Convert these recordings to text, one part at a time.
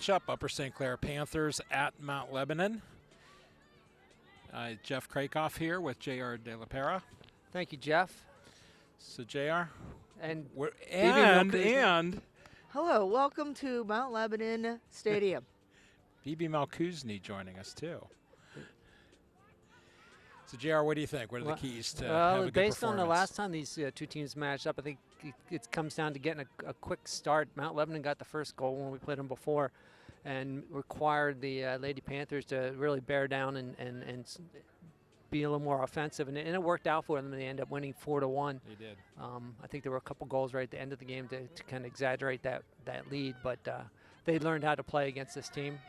matchup, Upper St. Clair Panthers at Mount Lebanon. Jeff Krakoff here with J.R. De La Pera. Thank you, Jeff. So, J.R. And hello, welcome to Mount Lebanon Stadium. Bibi Malkuzny joining us too. So, J.R., what do you think? What are the keys to have a good based on the performance? last time these two teams matched up, I think it comes down to getting a quick start. Mount Lebanon got the first goal when we played them before and required the Lady Panthers to really bear down and be a little more offensive. And it worked out for them. They ended up winning 4-1. They did. I think there were a couple goals right at the end of the game to kind of exaggerate that lead. But they learned how to play against this team.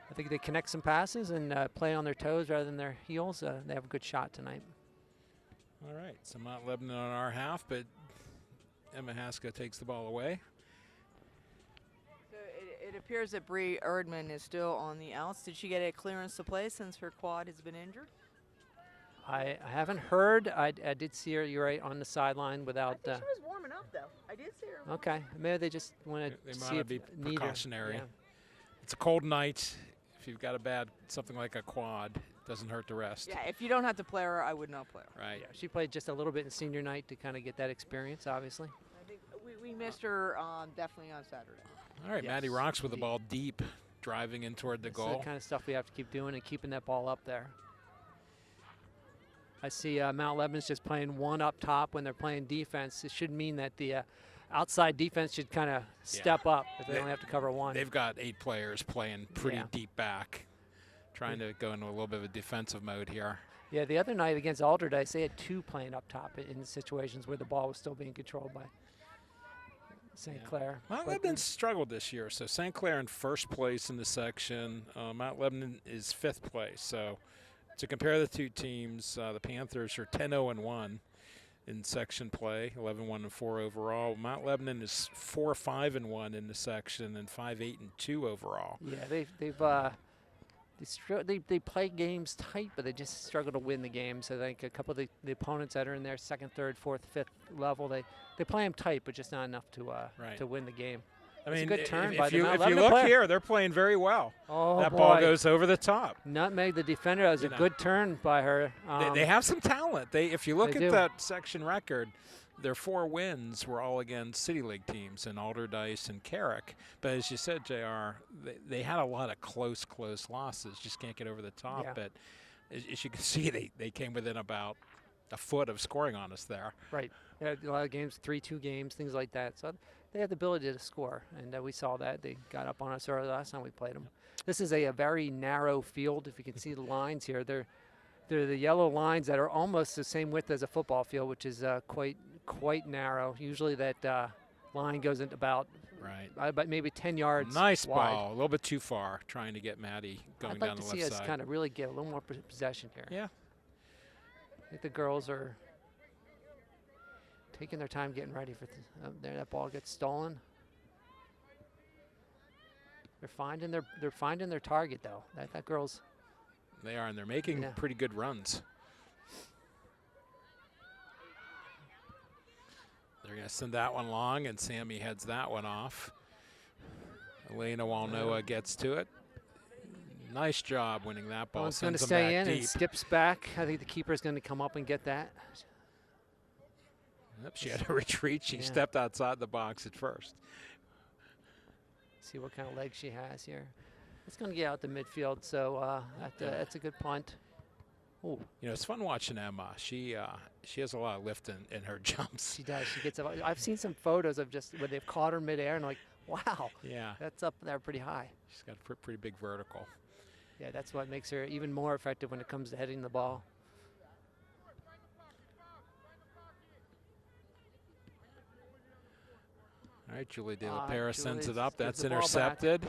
I think they connect some passes and play on their toes rather than their heels. They have a good shot tonight. All right, so Mount Lebanon on our half, but Emma Haska takes the ball away. So it appears that Bree Erdman is still on the outs. Did she get a clearance to play since her quad has been injured? I haven't heard. I did see her, you're right, on the sideline without. I think she was warming up, though. I did see her. Okay, maybe they just want to see if be need her. precautionary. Yeah. It's a cold night. If you've got something like a quad, it doesn't hurt to rest. Yeah, if you don't have to play her, I would not play her. Right. Yeah, she played just a little bit in senior night to kind of get that experience, obviously. I think we missed her definitely on Saturday. All right, Yes. Maddie Rocks with the ball deep, driving in toward the That's goal. the kind of stuff we have to keep doing and keeping that ball up there. I see Mount Lebanon's just playing one up top when they're playing defense. It should mean that the outside defense should kind of step up if they don't have to cover one. They've got 8 players playing pretty Yeah. deep back, trying to go into a little bit of a defensive mode here. Yeah, the other night against Alderdice, they had 2 playing up top in situations where the ball was still being controlled by St. Clair. Mount But Lebanon struggled this year. So St. Clair in first place in the section. Mount Lebanon is 5th place. So to compare the two teams, the Panthers are 10-0-1 in section play, 11-1-4 overall. Mount Lebanon is 4-5-1 in the section and 5-8-2 overall. Yeah, they play games tight, but they just struggle to win the games. I think a couple of the opponents that are in their 2nd, 3rd, 4th, 5th level, they play them tight, but just not enough to win the game. I It's mean, a good turn if by the you Mount look Lebanon player. here, they're playing very well. Oh, that boy. ball goes over the top. Nutmeg, the defender, that was a good turn by her. They have some talent. If you look They at do. that section record, their 4 wins were all against City League teams in Alderdice and Carrick. But as you said, JR, they had a lot of close losses. Just can't get over the top. Yeah. But as you can see, they came within about a foot of scoring on us there. Right. They had a lot of games, 3-2 games, things like that. So they have the ability to score, and we saw that. They got up on us early last time we played them. This is a very narrow field. If you can see the lines here, they're the yellow lines that are almost the same width as a football field, which is quite narrow. Usually that line goes into about maybe 10 yards Nice wide. ball. A little bit too far, trying to get Maddie going I'd like down to the see left us side. kind of really get a little more possession here. Yeah. I think the girls are taking their time getting ready for there. That ball gets stolen. They're finding their target though. That girl's. They are, and they're making pretty good runs. They're going to send that one long, and Sammy heads that one off. Elena Walnoa gets to it. Nice job winning that ball. One's going to Sends them stay back in and deep. skips back. I think the keeper's going to come up and get that. Yep, she had to retreat. She stepped outside the box at first. See what kind of legs she has here. It's going to get out the midfield, so that's a good punt. Ooh. You know, it's fun watching Emma. She has a lot of lift in her jumps. She does. She gets up. I've seen some photos of just where they've caught her midair and like, wow. Yeah. That's up there pretty high. She's got a pretty big vertical. Yeah, that's what makes her even more effective when it comes to heading the ball. All right, Julie De La Pera sends it up. That's the ball intercepted.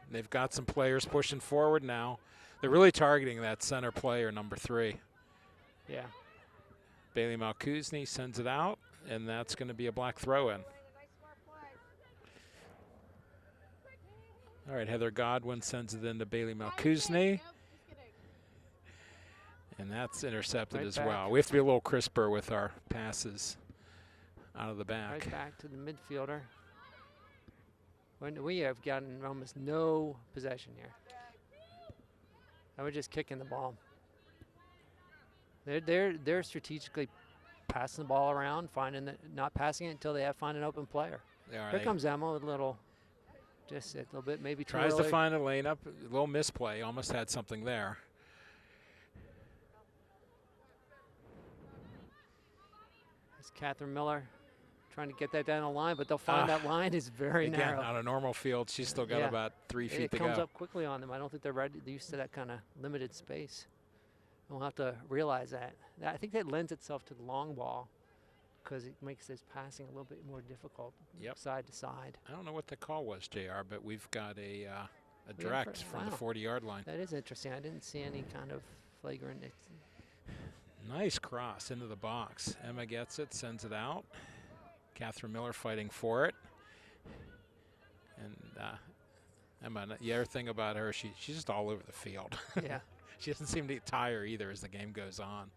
They've got some players pushing forward now. They're really targeting that center player, number 3. Yeah. Bailey Malkuzny sends it out, and that's going to be a black throw-in. All right, Heather Godwin sends it into Bailey Malkuzny. And that's intercepted as well. We have to be a little crisper with our passes out of the back. Right back to the midfielder. When we have gotten almost no possession here. And we're just kicking the ball. They're strategically passing the ball around, not passing it until they find an open player. Here comes Emma with a little bit, maybe too tries to early. find a lane up, a little misplay, almost had something there. It's Catherine Miller trying to get that down the line, but they'll find that line is very Again, narrow. on a normal field, she's still got about 3 feet to go. It comes up quickly on them. I don't think they're used to that kind of limited space. We'll have to realize that. I think that lends itself to the long ball because it makes this passing a little bit more difficult side to side. I don't know what the call was, JR, but we've got a direct from the 40-yard line. That is interesting. I didn't see any kind of flagrant. Nice cross into the box. Emma gets it, sends it out. Catherine Miller fighting for it. And Emma, the other thing about her, she's just all over the field. Yeah. She doesn't seem to tire either as the game goes on.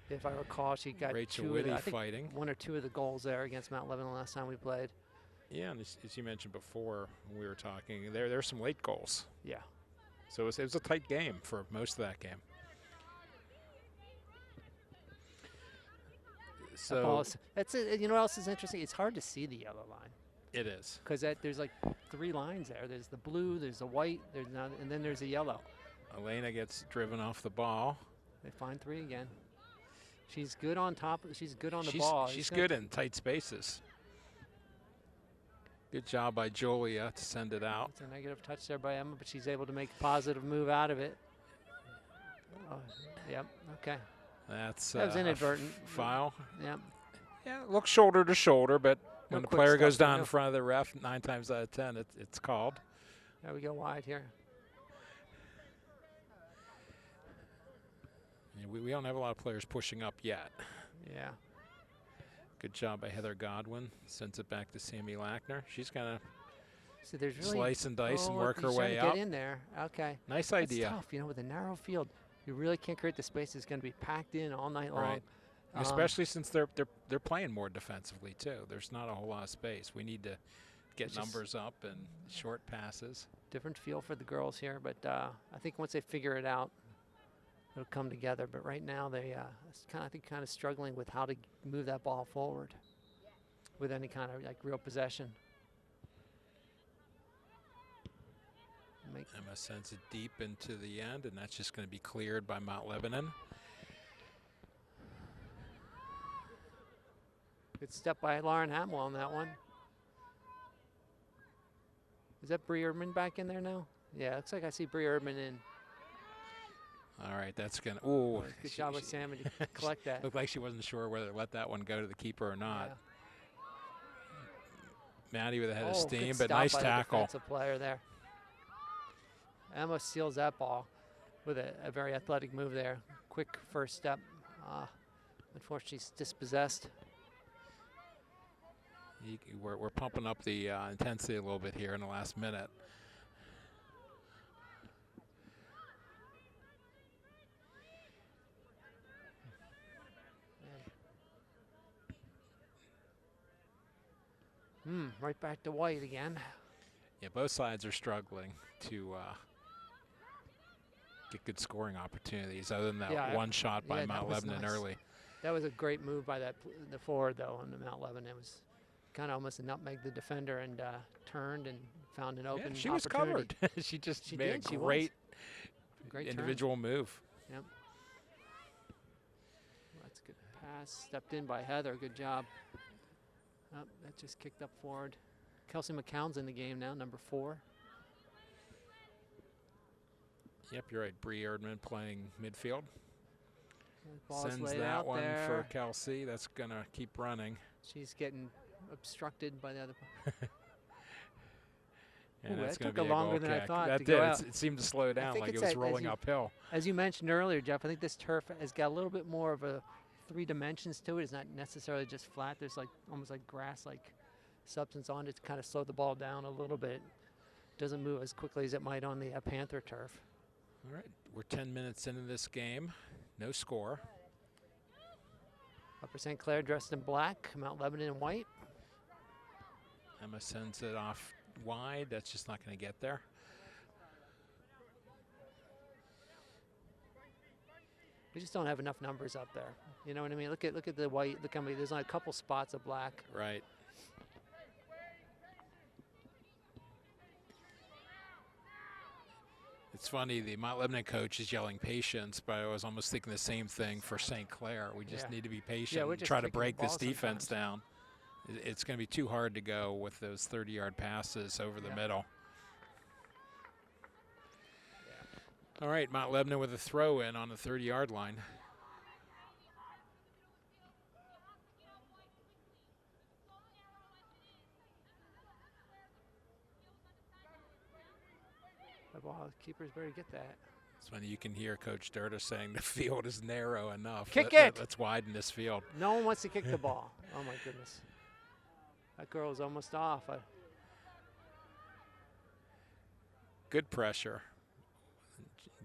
If I recall, she got Rachel Whitty fighting. 1 or 2 of the goals there against Mount Lebanon last time we played. Yeah, and as you mentioned before when we were talking, there's some late goals. Yeah. So it was a tight game for most of that game. So you know what else is interesting? It's hard to see the yellow line. It is. Because there's like 3 lines there. There's the blue, there's the white, and then there's the yellow. Elena gets driven off the ball. They find 3 again. She's good on top. She's good on the ball. She's good in tight spaces. Good job by Julia to send it out. It's a negative touch there by Emma, but she's able to make a positive move out of it. Oh, yep. Okay. That was inadvertent. Foul. Yep. Yeah, it looks shoulder to shoulder, but when the player goes down in no. front of the ref, 9 times out of 10, it's called. There we go wide here. Yeah, we don't have a lot of players pushing up yet. Yeah. Good job by Heather Godwin. Sends it back to Sammy Lackner. She's going So there's to really slice and dice and look, work her he's way trying to up. Get in there. Okay. Nice idea. It's tough, with a narrow field. You really can't create the space. It's going to be packed in all night long. Right. Especially since they're playing more defensively too. There's not a whole lot of space. We need to get numbers up and short passes. Different feel for the girls here, but I think once they figure it out, it'll come together. But right now they kind of struggling with how to move that ball forward with any kind of real possession. Emma sends it deep into the end, and that's just going to be cleared by Mount Lebanon. Good step by Lauren Hamill on that one. Is that Bree Erdman back in there now? Yeah, looks like I see Bree Erdman in. All right, that's going to. Ooh. Good job with Sammy to collect that. Looked like she wasn't sure whether to let that one go to the keeper or not. Yeah. Maddie with a head of steam, but stop nice by tackle. The defensive player there. Emma seals that ball with a very athletic move there. Quick first step. Unfortunately, she's dispossessed. We're pumping up the intensity a little bit here in the last minute. Right back to white again. Yeah, both sides are struggling to get good scoring opportunities other than that one shot by Mount Lebanon early. That was a great move by the forward, though, on the Mount Lebanon. It was kind of almost a nutmeg the defender and turned and found an open She was covered. she made a great individual move. Yep. That's a good pass. Stepped in by Heather. Good job. Oh, that just kicked up forward. Kelsey McCown's in the game now, number 4. Yep, you're right. Bree Erdman playing midfield. Sends that one there for Kelsey. That's going to keep running. She's getting obstructed by the other. And Ooh, that's that going took to be longer a than goal I kick. thought That to did. go out. It seemed to slow down like it was rolling uphill. As you mentioned earlier, Jeff, I think this turf has got a little bit more of a 3 dimensions to it. It's not necessarily just flat. There's almost like grass-like substance on it to kind of slow the ball down a little bit. Doesn't move as quickly as it might on the Panther turf. All right, we're 10 minutes into this game. No score. Upper St. Clair dressed in black, Mount Lebanon in white. Emma sends it off wide. That's just not going to get there. We just don't have enough numbers up there. You know what I mean? Look at the white. Look how many. There's only a couple spots of black. Right. It's funny, the Mount Lebanon coach is yelling patience, but I was almost thinking the same thing for St. Clair. We just need to be patient we're and just try to kicking the break this ball defense sometimes. down. It's going to be too hard to go with those 30-yard passes over the middle. All right, Mount Lebanon with a throw in on the 30-yard line. The ball keepers better get that. It's when you can hear Coach Durda saying the field is narrow enough. Kick it! Let's widen this field. No one wants to kick the ball. Oh my goodness. That girl's almost off. Good pressure.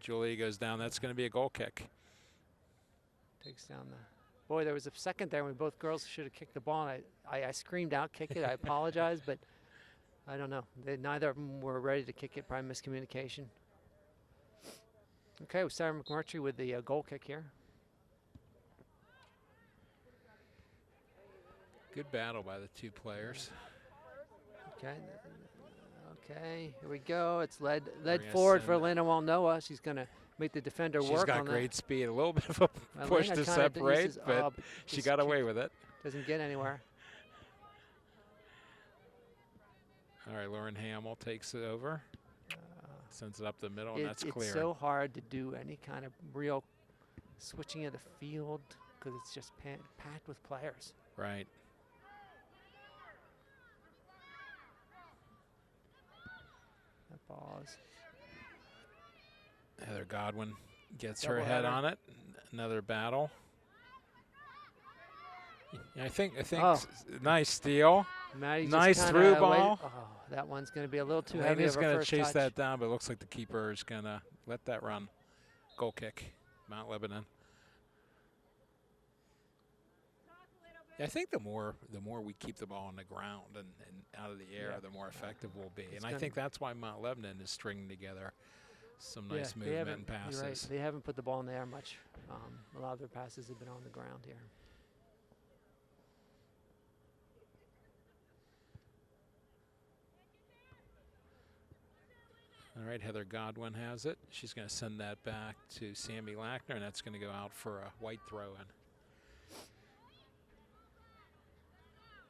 Julia goes down. That's going to be a goal kick. Takes down the. Boy, there was a second there when both girls should have kicked the ball. And I screamed out, kick it. I apologize, but I don't know. Neither of them were ready to kick it. Probably miscommunication. Okay, we started McMurtry with the goal kick here. Good battle by the two players. Okay. Okay, here we go. It's led gonna forward for send Elena Walnoa. She's going to make the defender She's work got on that. great speed. A little bit of a push Elena to kinda separate, uses- but she just got away kick- with it. Doesn't get anywhere. All right, Lauren Hamill takes it over. Sends it up the middle, and that's It's clear. so hard to do any kind of real switching of the field because it's just packed with players. Right. That ball is. Heather Godwin gets Double her head header. on it. Another battle. Yeah, I think Oh. Nice steal. Maddie Nice just through kinda ball. Oh, that one's going to be a little too heavy Elena's of a going to first chase touch. that down, but it looks like the keeper is going to let that run. Goal kick, Mount Lebanon. Yeah, I think the more we keep the ball on the ground and out of the air, Yeah. the more effective we'll be. It's And I gonna- think that's why Mount Lebanon is stringing together some nice they movement haven't- and passes. You're right. They haven't put the ball in the air much. A lot of their passes have been on the ground here. All right, Heather Godwin has it. She's going to send that back to Sammy Lackner, and that's going to go out for a white throw-in.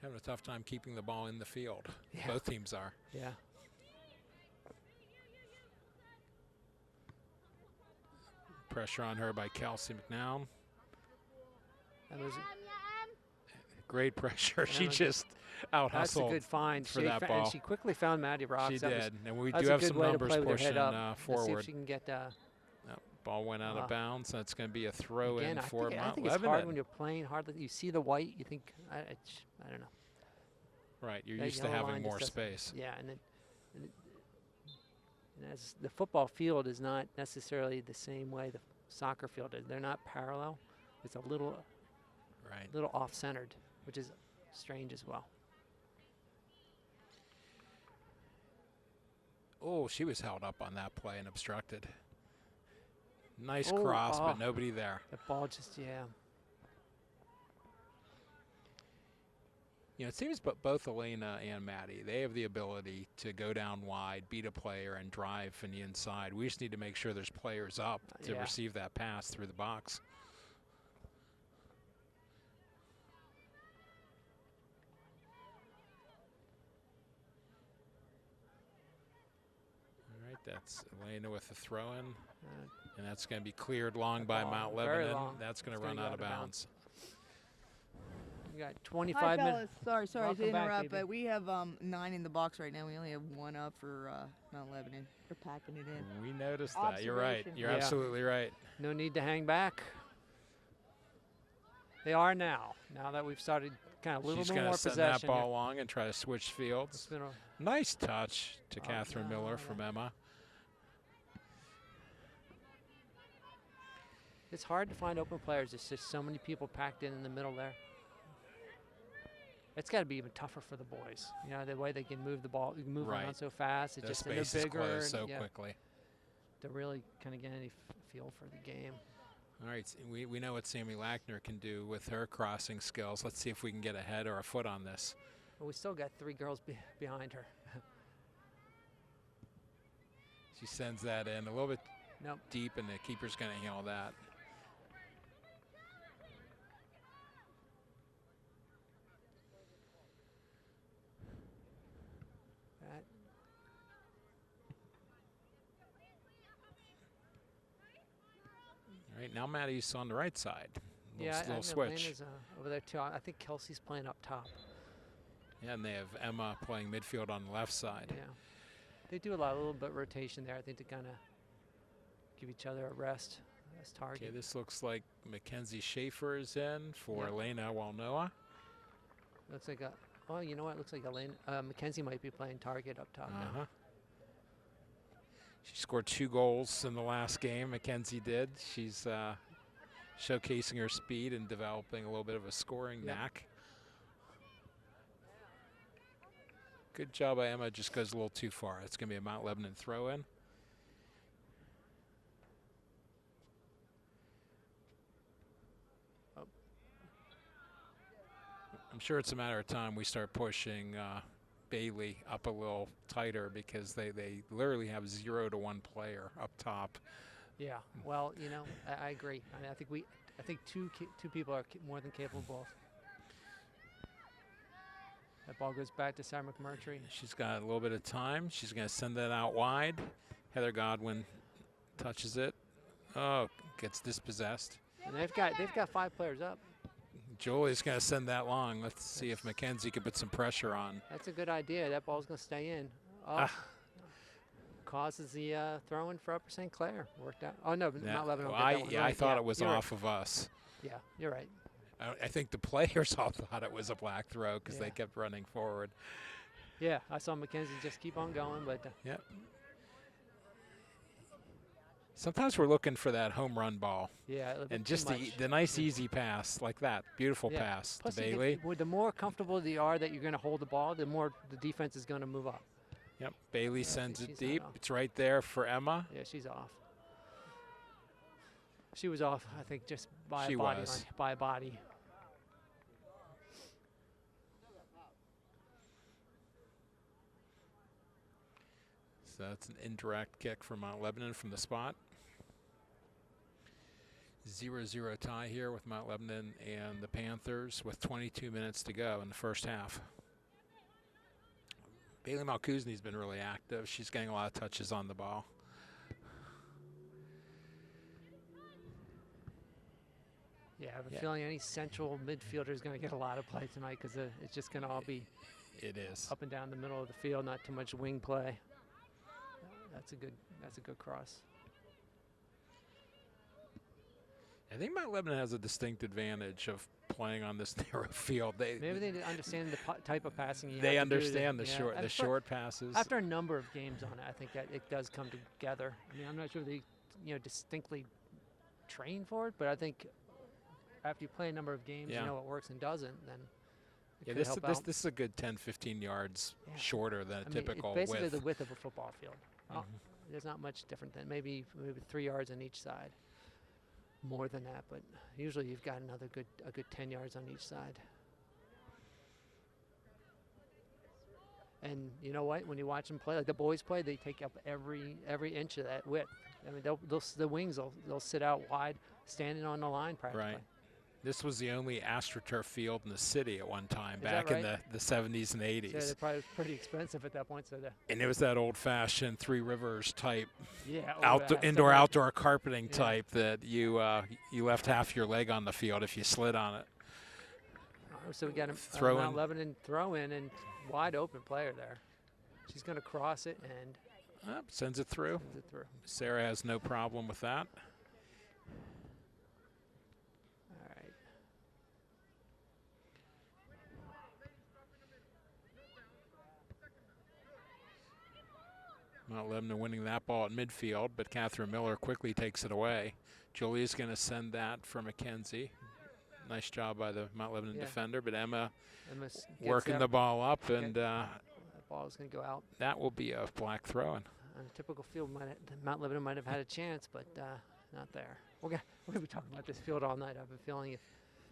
Having a tough time keeping the ball in the field. Yeah. Both teams are. Yeah. Pressure on her by Kelsey McNown. That was Great pressure. She Emma- just out that's a hustled. good find for she that and ball. she quickly found Maddie Ross. She That was- did. And we that's do a have good some way to numbers play with her pushing head up. Let's see forward. if she can get. Yep, ball went out of bounds. That's going to be a throw Again, in I for think, I Mount think it's Lebanon. hard when you're playing hard. You see the white, you think I don't know. Right, you're That used to yellow having line more just doesn't- space. Yeah, and as the football field is not necessarily the same way the soccer field is. They're not parallel. It's a little Right. off-centered, which is strange as well. Oh, she was held up on that play and obstructed. Nice Oh, cross, but oh. nobody there. The ball just You know, it seems both Elena and Maddie, they have the ability to go down wide, beat a player, and drive from the inside. We just need to make sure there's players up to Yeah. receive that pass through the box. All right, that's Elena with the throw-in. And that's going to be cleared long That by ball, Mount very Lebanon. long. That's going It's to run gonna go out of bounds. You got Hi, 25 minutes. fellas. Sorry Welcome to back, interrupt, baby. but we have 9 in the box right now. We only have 1 up for Mount Lebanon. They're packing it in. We noticed that. You're right. Observation. You're Yeah. absolutely right. No need to hang back. They are now. Now that we've started kind of a little She's bit going more to send possession. that here. ball long and try to switch It's fields. been a- Nice touch to Oh, Catherine no, Miller no. from Emma. It's hard to find open players. There's just so many people packed in the middle there. It's got to be even tougher for the boys. You know, the way they can move the ball, move Right. around so fast. It's The just and they're space is bigger closed and, so quickly. to really kind of get any feel for the game. All right, we know what Sammy Lackner can do with her crossing skills. Let's see if we can get a head or a foot on this. But we still got 3 girls behind her. She sends that in a little bit Nope. deep, and the keeper's going to handle that. That, All right, now Maddie's on the right side. yeah, Little I know switch. Lena's, over there too. I think Kelsey's playing up top. Yeah, and they have Emma playing midfield on the left side. Yeah, they do a little bit of rotation there. I think to kind of give each other a rest as target. Okay, this looks like Mackenzie Schaefer is in for Yeah. Elena Walnoa. Looks like oh, you know what? Looks like Mackenzie might be playing target up top now. She scored 2 goals in the last game. Mackenzie did. She's showcasing her speed and developing a little bit of a scoring knack. Good job by Emma. Just goes a little too far. It's going to be a Mount Lebanon throw in. Oh. I'm sure it's a matter of time we start pushing Bailey up a little tighter, because they literally have 0 to 1 player up top. Yeah. Well, you know, I agree. I think two people are more than capable. That ball goes back to Sarah McMurtry. She's got a little bit of time. She's going to send that out wide. Heather Godwin touches it. Oh, gets dispossessed. And they've got 5 players up. Julie's going to send that long. Let's see if Mackenzie can put some pressure on. That's a good idea. That ball's going to stay in. Causes the throw-in for Upper St. Clair. Worked out. Oh, no, Mount Lebanon. Well, I thought it was off of us. Yeah, you're right. I think the players all thought it was a black throw because they kept running forward. Yeah, I saw Mackenzie just keep on going, but Yep. Sometimes we're looking for that home run ball. yeah, And just the nice easy pass like that. Beautiful pass Plus to Bailey. the more comfortable you are that you're going to hold the ball, the more the defense is going to move up. Yep, Bailey Yeah, sends it she's deep. not off. It's right there for Emma. Yeah, she's off. She was off, I think, just by She a body. was. By a body. So that's an indirect kick from Mount Lebanon from the spot. 0-0 tie here with Mount Lebanon and the Panthers with 22 minutes to go in the first half. Bailey Malkuzny's been really active. She's getting a lot of touches on the ball. Yeah, I have a feeling any central midfielder is going to get a lot of play tonight because it's just going to all be It is. up and down the middle of the field, not too much wing play. That's a good cross. I think Mount Lebanon has a distinct advantage of playing on this narrow field. Maybe they understand the type of passing you They have to do understand the yeah. short And the short passes. After a number of games on it, I think that it does come together. I mean, I'm not sure they, distinctly train for it, but I think after you play a number of games, you know what works and doesn't, then it could help out. This is a good 10, 15 yards shorter than a I mean, typical it's basically width. the width of a football field. There's not much different than maybe 3 yards on each side. More than that, but usually you've got a good 10 yards on each side. And you know what? When you watch them play, like the boys play, they take up every inch of that width. I mean, the wings they'll sit out wide, standing on the line practically. Right. This was the only AstroTurf field in the city at one time, Is back that in right? the 70s and So 80s. they're probably pretty expensive at that point. So And it was that old-fashioned Three Rivers type yeah, indoor-outdoor carpeting type that you left half your leg on the field if you slid on it. So we got a Throw Mount in. Lebanon throw in and wide open player there. She's going to cross it and Sends it through. sends it through. Sarah has no problem with that. All right. Mount Lebanon winning that ball at midfield, but Catherine Miller quickly takes it away. Julie's going to send that for Mackenzie. Nice job by the Mount Lebanon Yeah. defender, but Emma Gets working that- the ball up, and that ball is going to go out. that will be a black throw-in. On a typical field, Mount Lebanon might have had a chance, but not there. We're gonna be talking about this field all night. I have a feeling if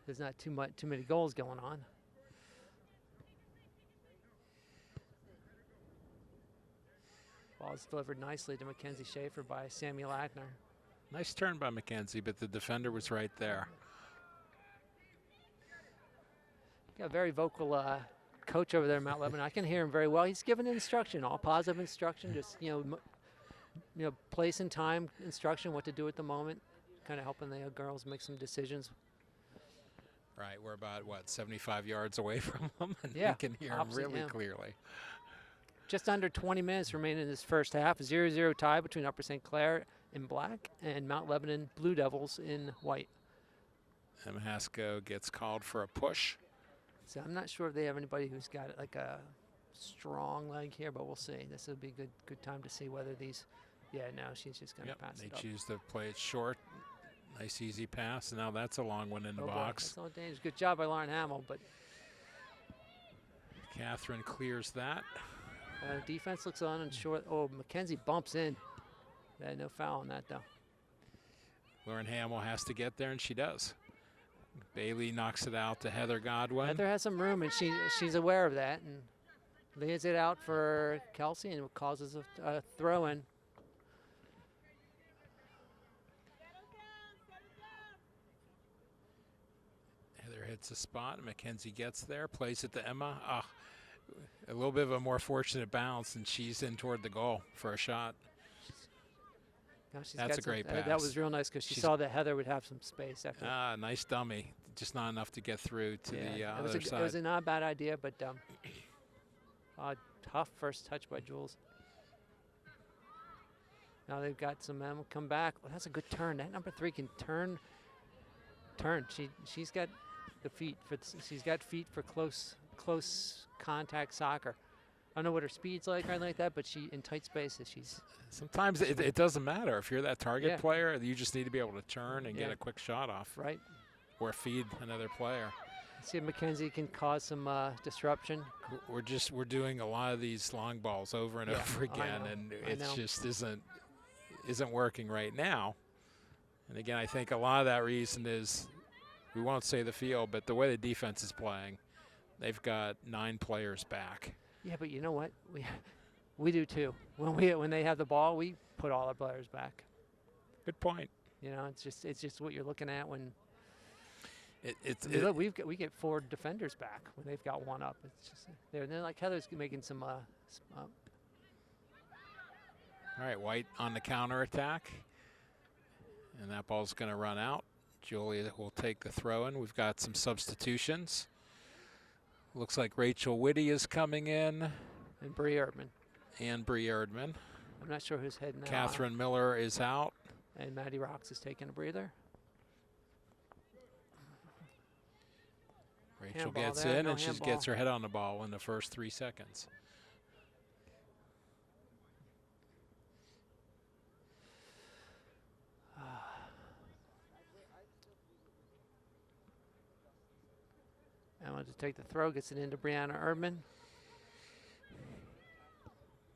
there's not too many goals going on. Ball's delivered nicely to Mackenzie Schaefer by Samuel Ackner. Nice turn by McKenzie, but the defender was right there. Got a very vocal coach over there in Mount Lebanon. I can hear him very well. He's giving instruction, all positive instruction, just place and time instruction, what to do at the moment, kind of helping the girls make some decisions. Right, we're about, 75 yards away from them, and Yeah, we can hear them opposite, really yeah. clearly. Just under 20 minutes remaining in this first half. 0-0 tie between Upper St. Clair in black and Mount Lebanon Blue Devils in white. And Hasco gets called for a push. So I'm not sure if they have anybody who's got like a strong leg here, but we'll see. This will be a good time to see whether these. Yeah, no, she's just going to pass They it up. choose to play it short. Nice easy pass, and now that's a long one in the Oh, boy, box. that's all dangerous. Good job by Lauren Hamill, but Catherine clears that. defense looks on and short. Oh, Mackenzie bumps in. No foul on that, though. Lauren Hamill has to get there, and she does. Bailey knocks it out to Heather Godwin. Heather has some room, and she's aware of that, and lays it out for Kelsey, and it causes a throw-in. Heather hits a spot, and Mackenzie gets there, plays it to Emma. A little bit of a more fortunate bounce, and she's in toward the goal for a shot. Gosh, she's That's got a great That pass. was real nice because she She's- saw that Heather would have some space after. Nice dummy. Just not enough to get through to the it other was side. It was a not bad idea, but tough first touch by Jules. Now they've got some come back. Well, that's a good turn. That number 3 can turn. She's got the feet for. She's got feet for close contact soccer. I don't know what her speed's like or anything like that, but she in tight spaces she's. Sometimes it doesn't matter. If you're that target Yeah. player, you just need to be able to turn and get Yeah. a quick shot off Right. or feed another player. See if Mackenzie can cause some disruption. We're doing a lot of these long balls over and Yeah, over I again, know, and I it know. just isn't working right now. And again, I think a lot of that reason is we won't say the field, but the way the defense is playing, they've got 9 players back. Yeah, but you know what? We do too. When they have the ball, we put all our players back. Good point. You know, it's just what you're looking at when It, we get 4 defenders back when they've got one up. It's just they're like Heather's making some. all right, White on the counterattack, and that ball's going to run out. Julia will take the throw in. We've got some substitutions. Looks like Rachel Whitty is coming in, and Bree Erdman. and Bree Erdman. I'm not sure who's heading out. Catherine Miller is out. And Maddie Rocks is taking a breather. Rachel Handball gets there, in, no and she handball. gets her head on the ball in the first 3 seconds. Emma to take the throw, gets it into Brianna Erdman.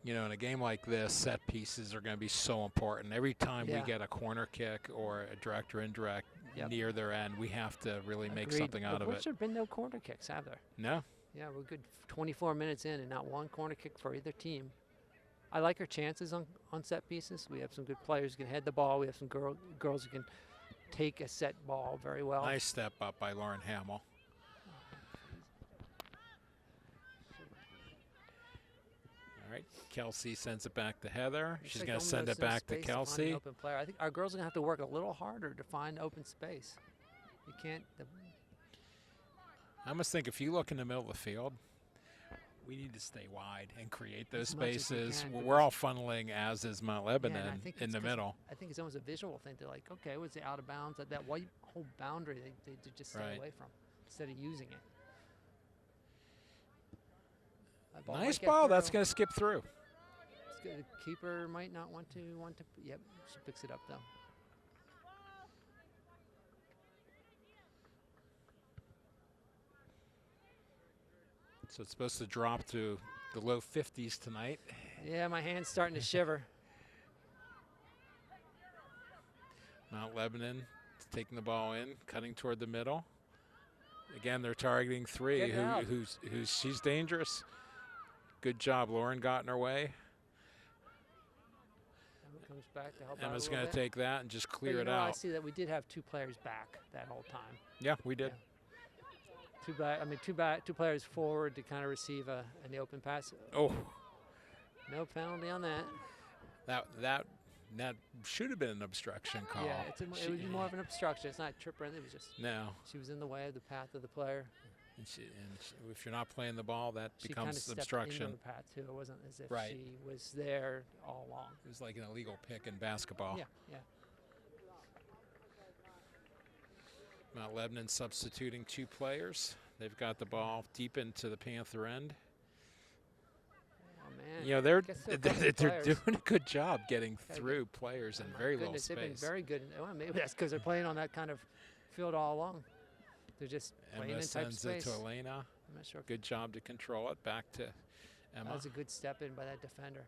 You know, in a game like this, set pieces are going to be so important. Every time we Yeah. get a corner kick or a direct or indirect Yep. near their end, we have to really make Agreed. something out of Which it. there have been no corner kicks, have there? No? Yeah, we're good 24 minutes in and not one corner kick for either team. I like our chances on set pieces. We have some good players who can head the ball. We have some girls who can take a set ball very well. Nice step up by Lauren Hamill. All right, Kelsey sends it back to Heather. It's She's like going to send almost it no back to space find an Kelsey. open player. I think our girls are going to have to work a little harder to find open space. You can't. I almost think if you look in the middle of the field, we need to stay wide and create those As much as we spaces. can, We're all funneling, as is Mount Yeah, and I Lebanon, think in it's the 'cause middle. I think it's almost a visual thing. They're like, okay, was it out of bounds? That white whole boundary they just stay Right. away from instead of using it. That ball Nice might get ball. That's through. going to skip through. It's good. The keeper might not want to. Yep, she picks it up though. So it's supposed to drop to the low 50s tonight. Yeah, my hand's starting to shiver. Mount Lebanon is taking the ball in, cutting toward the middle. Again, they're targeting three. Get out. She's dangerous. Good job. Lauren got in her way. Emma comes back to help out Emma's a going little to bit. take that and just But clear you it know, I out. see that we did have 2 players back that whole time. Yeah, we did. Yeah. Two players forward to kind of receive an open pass. Oh, No penalty on that. that should have been an obstruction call. Yeah, it would be more of an obstruction. It's not a trip or anything. It was just No. she was in the way of the path of the player. And if you're not playing the ball, that She kind of becomes stepped obstruction. into the path too. It wasn't as if Right. she was there all along. It was like an illegal pick in basketball. Yeah, yeah. Mount Lebanon substituting 2 players. They've got the ball deep into the Panther end. Oh man. You know, they're Gets to a couple they're players. doing a good job getting Gotta through players in Oh my very little goodness, they've been space. very good. Well, maybe that's because they're playing on that kind of field all along. They're just playing Emma in type sends it space. to Elena. I'm not sure. Good job to control it. Back to Emma. That was a good step in by that defender.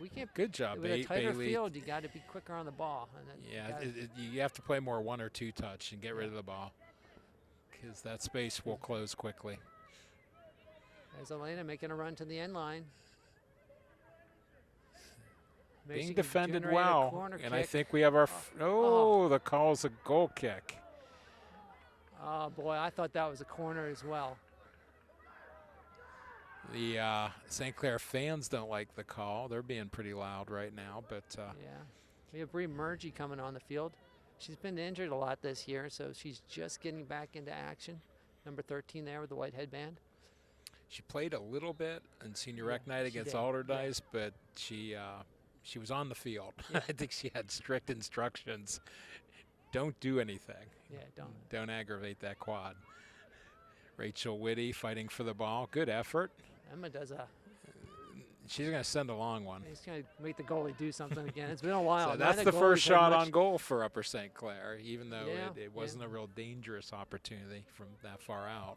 We can't. Good job, With a tighter Bailey. field, you got to be quicker on the ball. And then Yeah, you have to play more 1 or 2 touch and get rid of the ball, because that space will close quickly. There's Elena making a run to the end line. Maybe Being she can defended generate a well, corner and I kick. think we have our. The call's a goal kick. Oh boy, I thought that was a corner as well. The St. Clair fans don't like the call. They're being pretty loud right now, but Yeah, we have Bree Murgy coming on the field. She's been injured a lot this year, so she's just getting back into action. Number 13 there with the white headband. she played a little bit in senior Yeah, rec night she against did, Alderdice, but she was on the field. Yeah. I think she had strict instructions. Don't do anything. Yeah, Don't aggravate that quad. Rachel Whitty fighting for the ball. Good effort. Emma does a. She's going to send a long one. He's going to make the goalie do something again. It's been a while. So that's Neither the goalie's first had shot much- on goal for Upper St. Clair, even though Yeah, it wasn't yeah. a real dangerous opportunity from that far out.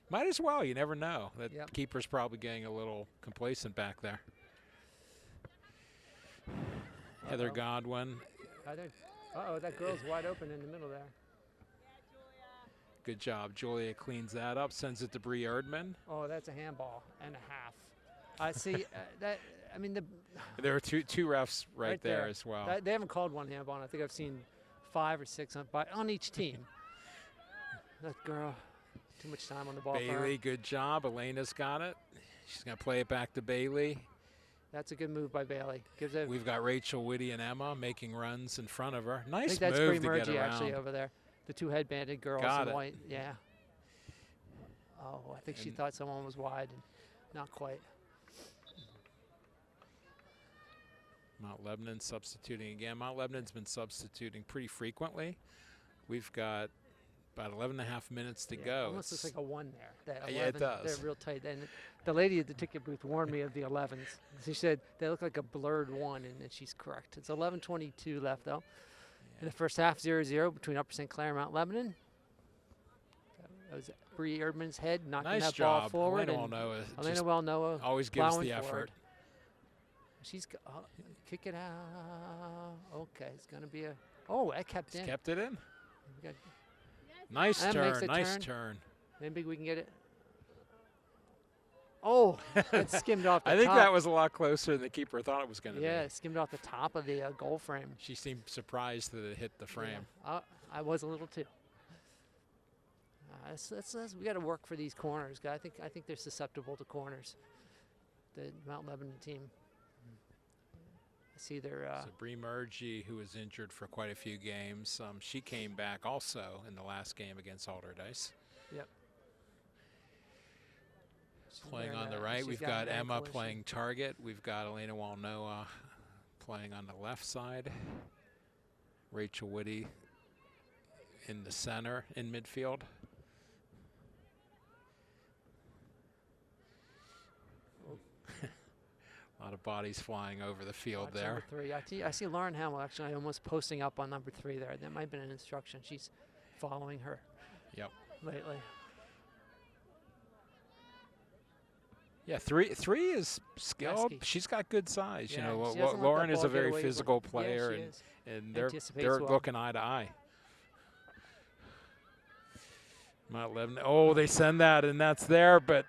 Might as well. You never know. That Yep. keeper's probably getting a little complacent back there. Heather Uh-oh. Godwin, That girl's wide open in the middle there. good job. Julia cleans that up, sends it to Bree Erdman. Oh, that's a handball and a half. I see that. I mean, There are two refs right there as well. They haven't called one handball. And I think I've seen 5 or 6 on each team. That girl, too much time on the ball. For her. Bailey, good job. Elena's got it. She's going to play it back to Bailey. That's a good move by Bailey. Gives it. We've got Rachel Whitty and Emma making runs in front of her. I Nice think that's move Bree to get Murgy around. actually over there. The 2 headbanded girls Got in it. white. Yeah. Oh, I think she And- thought someone was wide, and not quite. Mount Lebanon substituting again. Mount Lebanon's been substituting pretty frequently. We've got about 11 and a half minutes to Yeah, go. Almost looks like a 1 there. That 11, Yeah, it does. They're real tight. And the lady at the ticket booth warned me of the 11s. She said they look like a blurred 1, and she's correct. It's 11:22 left, though. In the first half, 0-0 between Upper St. Clair and Mount Lebanon. That was Bree Erdman's head knocking Nice that ball job. forward. Elena and Walnoa Elena just Walnoa always gives plowing the effort. forward. She's kick it out. Okay, it's going to be a. Oh, that kept Just in. kept it in. We got- Nice That makes turn. a Nice turn. turn. Maybe we can get it. Oh, that skimmed off the I think top. that was a lot closer than the keeper thought it was going to Yeah, be. it skimmed off the top of the goal frame. She seemed surprised that it hit the frame. Yeah, I was a little too. We got to work for these corners. I think they're susceptible to corners. The Mount Lebanon team. I see their. So Bree Murgy, who was injured for quite a few games, she came back also in the last game against Alderdice. Yep. Playing on the She's right, we've got got an Emma ankle issue. playing target. We've got Elena Walnoa playing on the left side. Rachel Whitty in the center in midfield. A lot of bodies flying over the field Watch there. number 3. I see Lauren Hamill actually almost posting up on number 3 there. That might have been an instruction. She's following her. Yep. Lately. Yeah, three is skilled. Pesky. She's got good size. Yeah, You know, she doesn't let that Lauren is ball a get very away with her. physical Yeah, player, she and is. they're Anticipates well. looking eye to eye. Mount Lebanon. Oh, they send that, and that's there. But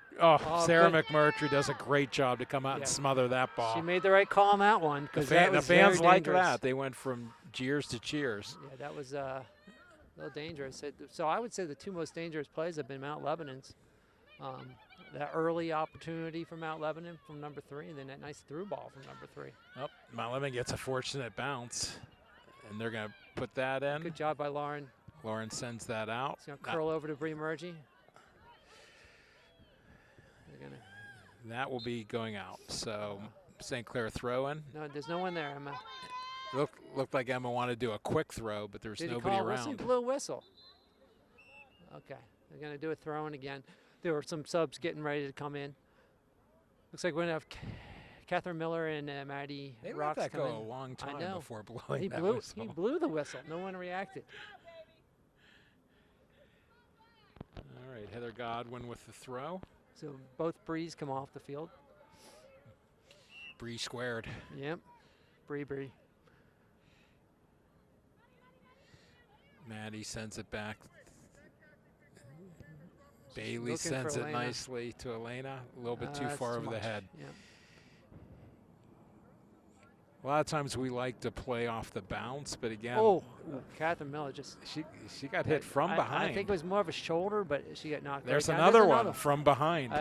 Sarah good. McMurtry does a great job to come out and Yeah. smother that ball. She made the right call on that one The, because that the was fans very like dangerous. that. They went from jeers to cheers. Yeah, that was a little dangerous. So I would say the two most dangerous plays have been Mount Lebanon's. That early opportunity for Mount Lebanon from number 3, and then that nice through ball from number 3. Oh, Mount Lebanon gets a fortunate bounce, and they're going to put that in. Good job by Lauren. Lauren sends that out. She's going to curl over to Bree Murgy. That will be going out. So St. Clair throw-in. No, there's no one there, Emma. Looked like Emma wanted to do a quick throw, but there's Did he nobody call a around. whistle? Blew a whistle. Okay, they're going to do a throw-in again. There were some subs getting ready to come in. Looks like we're going to have Catherine Miller and Maddie They let Rocks that come go in. a long I time know. before blowing He that blew whistle. the whistle. No one reacted. All right, Heather Godwin with the throw. So both Brees come off the field. Bree squared. Yep. Bree. Maddie sends it back. Bailey Looking sends for it Elena. nicely to Elena. A little bit too That's far over the much. head. Yep. A lot of times we like to play off the bounce, but again, Oh, Catherine Miller just she got hit from behind. I think it was more of a shoulder, but she got knocked. There's right down. another one from behind.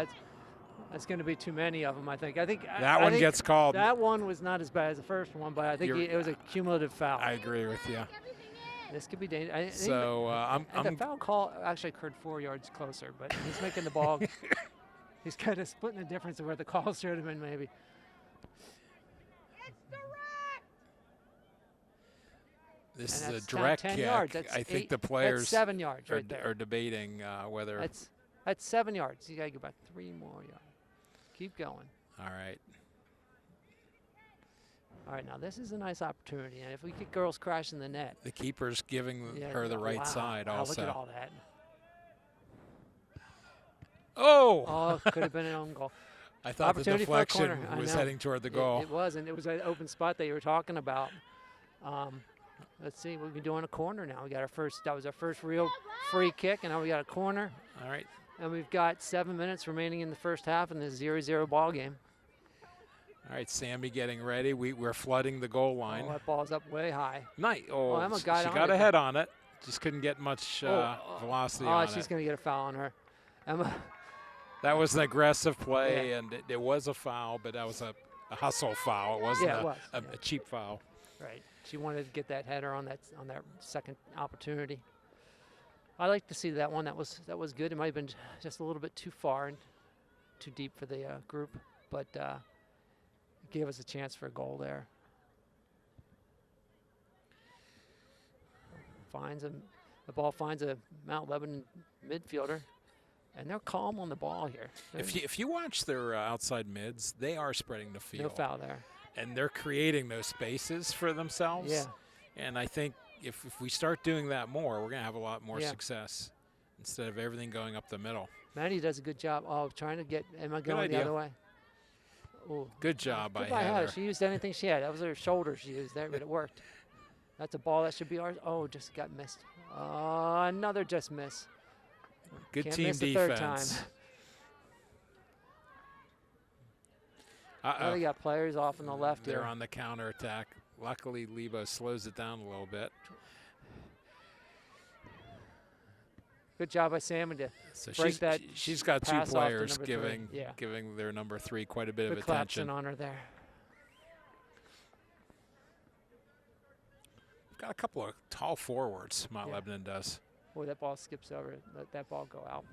That's going to be too many of them, I think. That one gets called. That one was not as bad as the first one, but I think it was a cumulative foul. I agree with you. This could be dangerous. So the foul call actually occurred 4 yards closer, but he's making the ball. He's kind of splitting the difference of where the call should have been, maybe. This And is a that's down direct 10 kick. yards. That's I think the that's players 7 yards right there. are debating whether. That's 7 yards. You got to go back 3 more yards. Keep going. All right. All right, now this is a nice opportunity, and if we get girls crashing the net. The keeper's giving her the right side wow, also. Look at all that. Oh! Could have been an own goal. I thought the Opportunity for a deflection corner. I was know. heading toward the goal. It was, and it was an open spot that you were talking about. Let's see, we'll be doing a corner now. We got that was our first real free kick, and now we got a corner. All right. And we've got 7 minutes remaining in the first half in this 0-0 ball game. All right, Sammy getting ready. We're flooding the goal line. Oh, that ball's up way high. Nice. Oh, Emma she got got a head on it. Just couldn't get much velocity on it. She's going to get a foul on her. Emma. That was an aggressive play, and it was a foul, but that was a hustle foul. It wasn't a cheap foul. Right. She wanted to get that header on that second opportunity. I like to see that one. That was good. It might have been just a little bit too far and too deep for the group, but it gave us a chance for a goal there. The ball finds a Mount Lebanon midfielder, and they're calm on the ball here. If you watch their outside mids, they are spreading the field. No foul there. And they're creating those spaces for themselves. Yeah. And I think if we start doing that more, we're going to have a lot more success instead of everything going up the middle. Maddie does a good job trying to get Emma going the other way. Ooh. Good job by Heather. Heather. She used anything she had. That was her shoulder she used there, but it worked. That's a ball that should be ours. Oh, just got missed. Another just miss. Good Can't team miss the third defense. time. Now they got players off on the left They're here. on the counterattack. Luckily, Lebo slows it down a little bit. Good job by Sammy to So break that. she's got two pass off to players number giving 3. Yeah. giving their number 3 quite a bit Good of attention. collapsing on her there. Got a couple of tall forwards, Mount Lebanon does. Boy, that ball skips over it. Let that ball go out.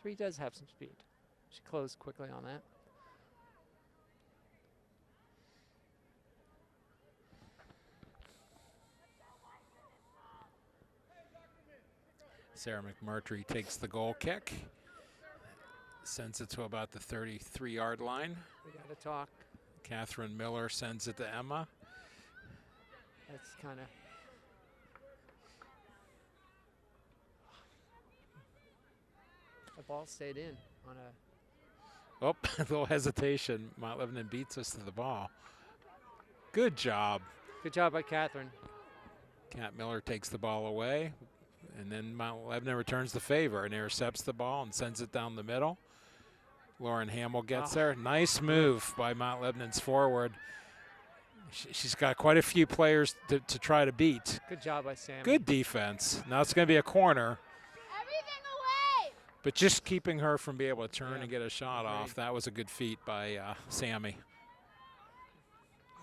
3 does have some speed. She closed quickly on that. Sarah McMurtry takes the goal kick. Sends it to about the 33-yard line. We got to talk. Catherine Miller sends it to Emma. That's kind of The ball stayed in on a. Oh, a little hesitation. Mount Lebanon beats us to the ball. Good job. Good job by Catherine. Kat Miller takes the ball away, and then Mount Lebanon returns the favor and intercepts the ball and sends it down the middle. Lauren Hamill gets there. Nice move by Mount Lebanon's forward. She's got quite a few players to try to beat. Good job by Sammy. Good defense. Now it's going to be a corner. Everything away! But just keeping her from being able to turn Yeah. and get a shot off, that was a good feat by Sammy.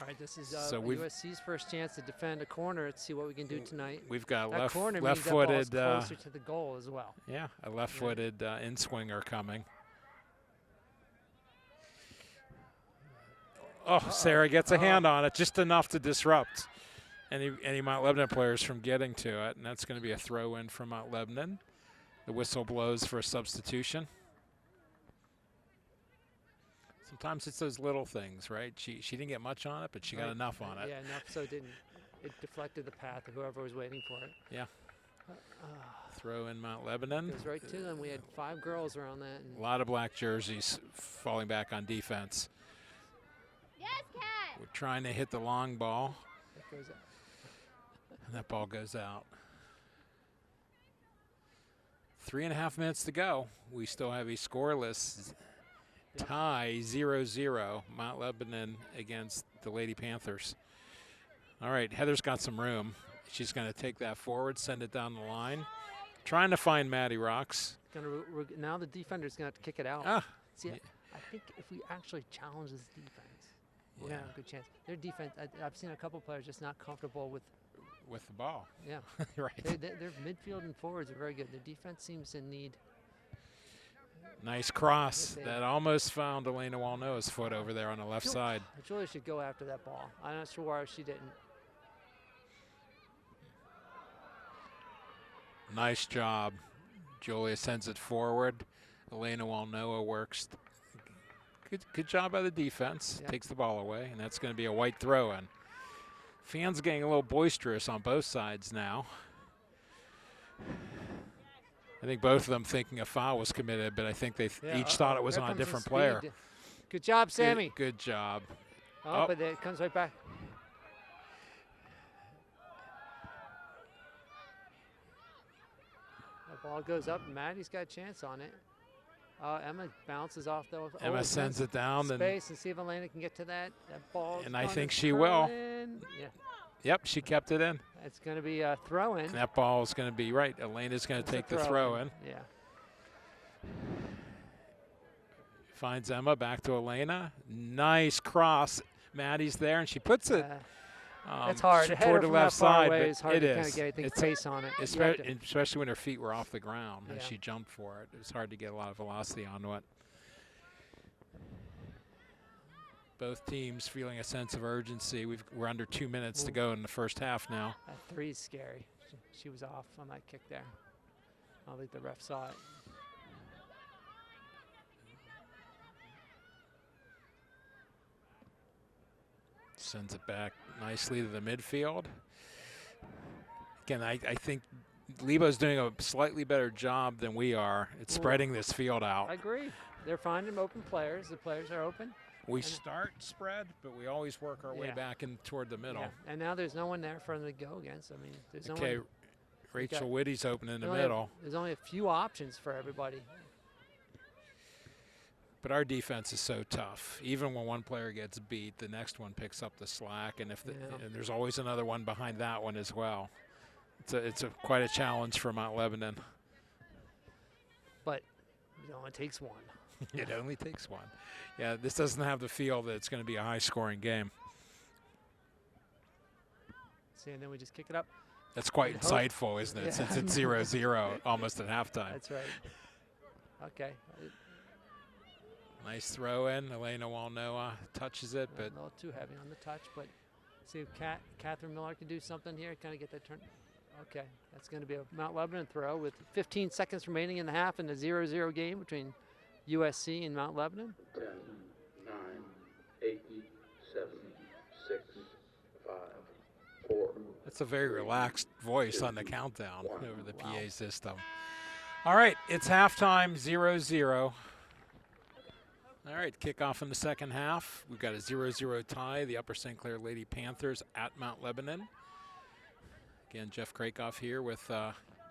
All right, this is So we've- USC's first chance to defend a corner. Let's see what we can do tonight. We've got That corner means that ball is left-footed, closer to the goal as well. yeah, a left-footed in-swinger coming. Oh, Sarah gets a hand on it, just enough to disrupt any Mount Lebanon players from getting to it, and that's going to be a throw-in from Mount Lebanon. The whistle blows for a substitution. Sometimes it's those little things, right? She didn't get much on it, but she got Right. enough on it. Yeah, enough so it didn't. It deflected the path of whoever was waiting for it. Yeah. Throw in Mount Lebanon. Goes right to them. We had 5 girls around that. A And lot of black jerseys falling back on defense. Yes, Cat! We're trying to hit the long ball, it goes out. and that ball goes out. 3.5 minutes to go. We still have a scoreless tie, 0-0. Mount Lebanon against the Lady Panthers. All right, Heather's got some room. She's going to take that forward, send it down the line. Trying to find Maddie Rocks. Now the defender's going to have to kick it out. Ah, See, yeah. I think if we actually challenge this defense, we're going to Yeah. have a good chance. Their defense, I've seen a couple players just not comfortable with, with the ball. yeah. Right. Their midfield and forwards are very good. Their defense seems in need. Nice cross. Yes, they- That almost found Elena Walnoa's foot over there on the left side. Julia should go after that ball. I'm not sure why she didn't. Nice job. Julia sends it forward. Elena Walnoa works. Good job by the defense. Yeah. Takes the ball away, and that's going to be a white throw-in. Fans getting a little boisterous on both sides now. I think both of them thinking a foul was committed, but I think they Yeah, each thought it was here on a comes the different player. speed. Good job, Sammy. Good job. Oh, Oh. but it comes right back. The ball goes up. Maddie's got a chance on it. Emma bounces off the. Emma sends it down, then space and see if Elena can get to that. That ball. And I think she will. Yeah, yep, she kept it in. it's going to be a throw in. And that ball is going to be right. Elena's going to take the throw in. Yeah. Finds Emma, back to Elena. Nice cross. Maddie's there, and she puts it It's hard. toward Header the from left that far side. away But is hard it to kind is. of get anything It's- pace on it. You have to- especially when her feet were off the ground and Yeah. she jumped for it. It was hard to get a lot of velocity onto it. Both teams feeling a sense of urgency. We're under 2 minutes to go in the first half now. That 3 is scary. She was off on that kick there. I don't think the ref saw it. Sends it back nicely to the midfield. Again, I think Lebo's doing a slightly better job than we are at spreading this field out. I agree. They're finding open players. The players are open. We and- start spread, but we always work our way Yeah. back in toward the middle. Yeah. And now there's no one there for them to go against. I mean, there's no Okay, one. Rachel Whitty's open in the we only have- middle, There's only a few options for everybody. but our defense is so tough. Even when one player gets beat, the next one picks up the slack, and and there's always another one behind that one as well. It's quite a challenge for Mount Lebanon. But it only takes one. It only takes one. Yeah, this doesn't have the feel that it's going to be a high-scoring game. See, and then we just kick it up. That's quite You'd hope. insightful, isn't it? Yeah. Since it's 0-0 almost at halftime. That's right. Okay. Nice throw in. Elena Walnoa touches it, A but little too heavy on the touch, but see if Catherine Miller can do something here, kind of get that turn. Okay, that's going to be a Mount Lebanon throw with 15 seconds remaining in the half in the 0-0 game between USC and Mount Lebanon. 10, 9, 8, 7, 6, 5, 4. that's a very relaxed voice on the countdown over the PA system. All right, it's halftime, 0-0. All right, kickoff in the second half. We've got a 0-0 tie. The Upper St. Clair Lady Panthers at Mount Lebanon. Again, Jeff Krakoff here with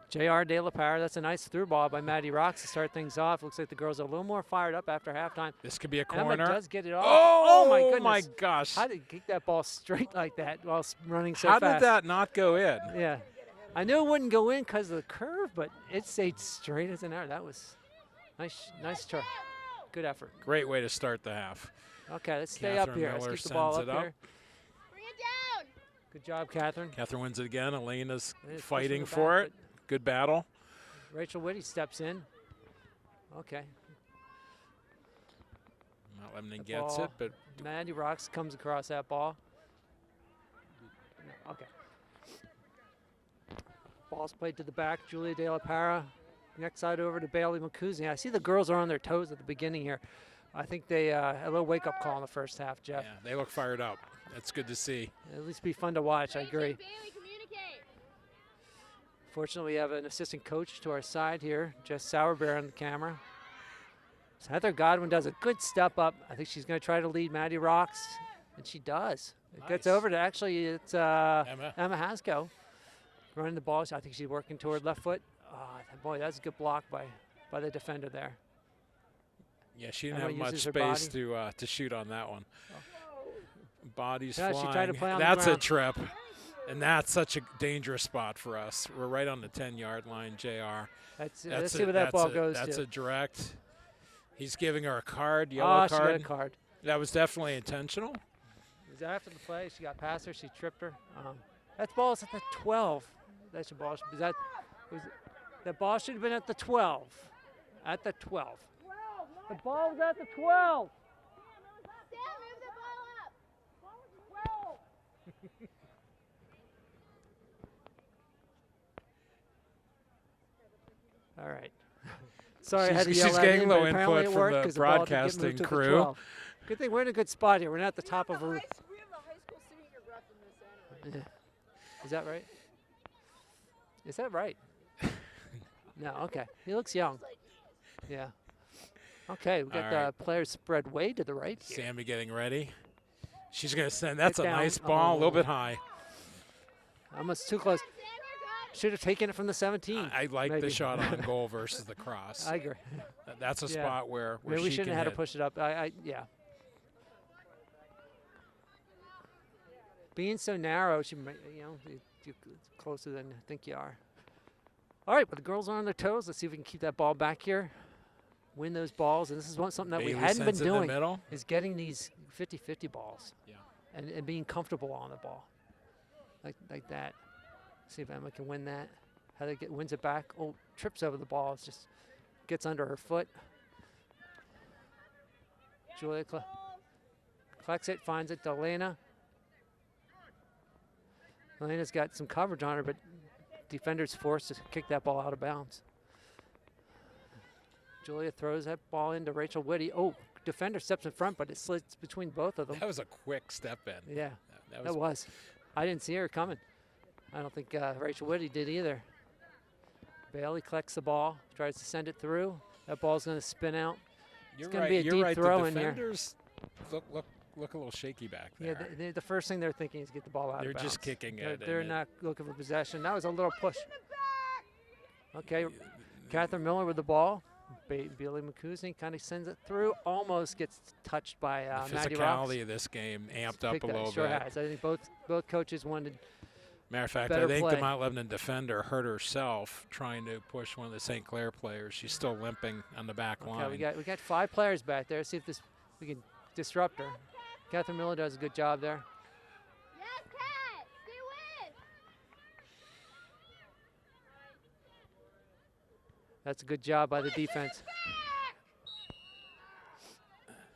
J.R. De La Parra. That's a nice through ball by Maddie Rocks to start things off. Looks like the girls are a little more fired up after halftime. this could be a Emma corner. does get it off. Oh, my goodness. my gosh. How did kick that ball straight like that while running so How fast? did that not go in? Yeah. I knew it wouldn't go in because of the curve, but it stayed straight as an arrow. That was nice try. Good effort. Great way to start the half. Okay, let's stay up Catherine here. Let's Miller keep the ball sends up it up. here. Bring it down. Good job, Catherine. Catherine wins it again. Elena's Pushing fighting her for back, it. Good battle. but Rachel Whitty steps in. Okay. Mount Lebanon The gets ball. it, but Maddie Rocks comes across that ball. Okay. Ball's played to the back. Julia De La Parra. Next side over to Bailey McCusian. I see the girls are on their toes at the beginning here. I think they a little wake-up call in the first half, Jeff. yeah, they look fired up. That's good to see. At least be fun to watch. I agree. Bailey, communicate. Fortunately, we have an assistant coach to our side here, Jess Sauerbear on the camera. So Heather Godwin does a good step up. I think she's going to try to lead Maddie Rocks, and she does. It gets Nice. over to actually it's Emma. Haskell running the ball. So I think she's working toward left foot. Boy, that's a good block by the defender there. Yeah, she didn't Emma have much uses her space body. to shoot on that one. Bodies Yeah, she flying. tried to play on the That's a ground. trip. And that's such a dangerous spot for us. We're right on the 10-yard line, JR. Let's see where that ball goes That's to. a direct. He's giving her a card, She yellow got card. a card. That was definitely intentional. Is that after the play? She got past her. She tripped her. That ball is at the 12. That's your ball. That ball should have been at the 12. At the 12. The ball was at the 12. Sam, move the ball up. All right. Sorry, I had to She's yell at getting him, low but apparently input it from worked the 'cause ball did get broadcasting moved to the crew. 12. Good thing we're in a good spot here. We're not at the top of a roof. We have a high school senior rep in this anyway. Is that right? Is that right? No, okay. He looks young. Yeah. Okay, we got All the right. players spread way to the right here. Sammy getting ready. She's going to send. That's a down. nice ball, a little Oh. bit high. Almost too close. Sam, you're good. Should have taken it from the 17. I like the maybe. shot on goal versus the cross. I agree. That's a Yeah. spot where Maybe she we shouldn't can have had to hit. push it up. Yeah. Being so narrow, you're closer than I think you are. All right, but the girls are on their toes. Let's see if we can keep that ball back here, win those balls. And this is something that we Bailey hadn't been sends it in the doing, middle. is getting these 50-50 balls. Yeah. And being comfortable on the ball, like that. See if Emma can win that. Heather wins it back. Oh, trips over the ball. It just gets under her foot. Julia collects it, finds it to Elena. Elena's got some coverage on her, but defender's forced to kick that ball out of bounds. Julia throws that ball into Rachel Whitty. Oh, defender steps in front, but it slits between both of them. That was a quick step in. Yeah, That that was. I didn't see her coming. I don't think Rachel Whitty did either. Bailey collects the ball, tries to send it through. That ball's going to spin out. You're gonna right. be a You're deep right. throw the in here. defenders look a little shaky back Yeah, there. the first thing they're thinking is get the ball out They're of bounds. just kicking They're, it, they're and not looking for possession. That was a little push. Okay, Catherine Miller with the ball. Bailey McCusian kind of sends it through. Almost gets touched by The Maddie Rocks. physicality of this game amped up Picked a that. little Sure bit. has. I think both coaches wanted. Matter of fact, Better I think play. the Mount Lebanon defender hurt herself trying to push one of the St. Clair players. She's still limping on the back Okay, line. we got 5 players back there. See if we can disrupt her. Catherine Miller does a good job there. Yes, Cat. Stay with. That's a good job by the defense.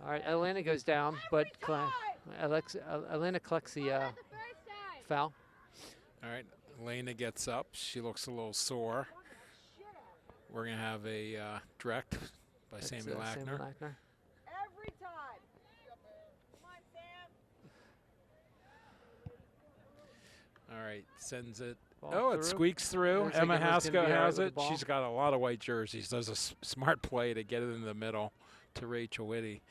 All right, Elena goes down, but Elena collects the The first time. foul. All right, Elena gets up. She looks a little sore. We're going to have a direct by That's, Sammy Sammy Lackner. Lackner. Every time. Come on, Sam. All right, sends it Ball Oh, it through. squeaks through. Looks like Emma Emma's gonna Haskell be all right has with the it. ball. She's got a lot of white jerseys. Does a smart play to get it in the middle to Rachel Whitty.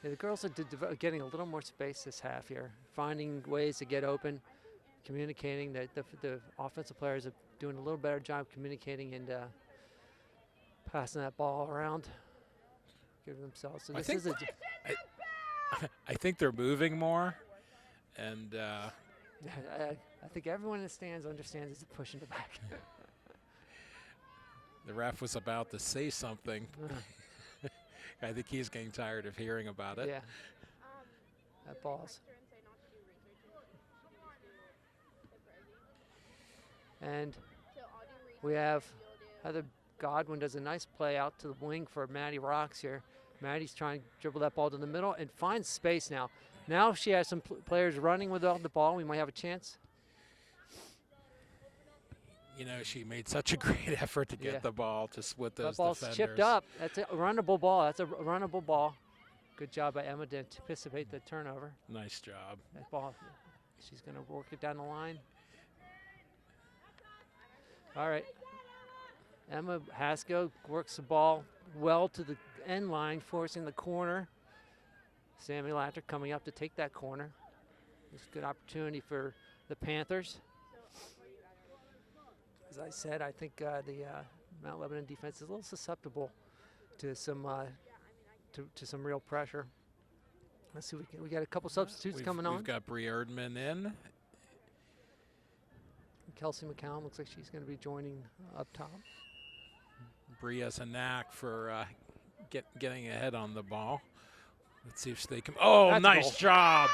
Yeah, the girls are getting a little more space this half here, finding ways to get open, communicating. That the offensive players are doing a little better job communicating and passing that ball around, giving themselves. So I this think is a I think they're moving more, and I think everyone in the stands understands it's a push in the back. the ref was about to say something. I think he's getting tired of hearing about it. Yeah. That ball's. And we have Heather Godwin does a nice play out to the wing for Maddie Rocks here. Maddie's trying to dribble that ball to the middle and finds space now. Now she has some players running without the ball. We might have a chance. You know, she made such a great effort to get Yeah. the ball to split those That ball's defenders. chipped up. That's a runnable ball. That's a runnable ball. Good job by Emma to anticipate the turnover. Nice job. That ball, she's going to work it down the line. All right. Emma Haskell works the ball well to the end line, forcing the corner. Sammy Latter coming up to take that corner. It's a good opportunity for the Panthers. As I said, I think the Mount Lebanon defense is a little susceptible to some some real pressure. Let's see, we got a couple substitutes coming on. We've got Bree Erdman in. Kelsey McCallum looks like she's going to be joining up top. Bree has a knack for getting ahead on the ball. Let's see if they can. Oh, That's a nice goal. job.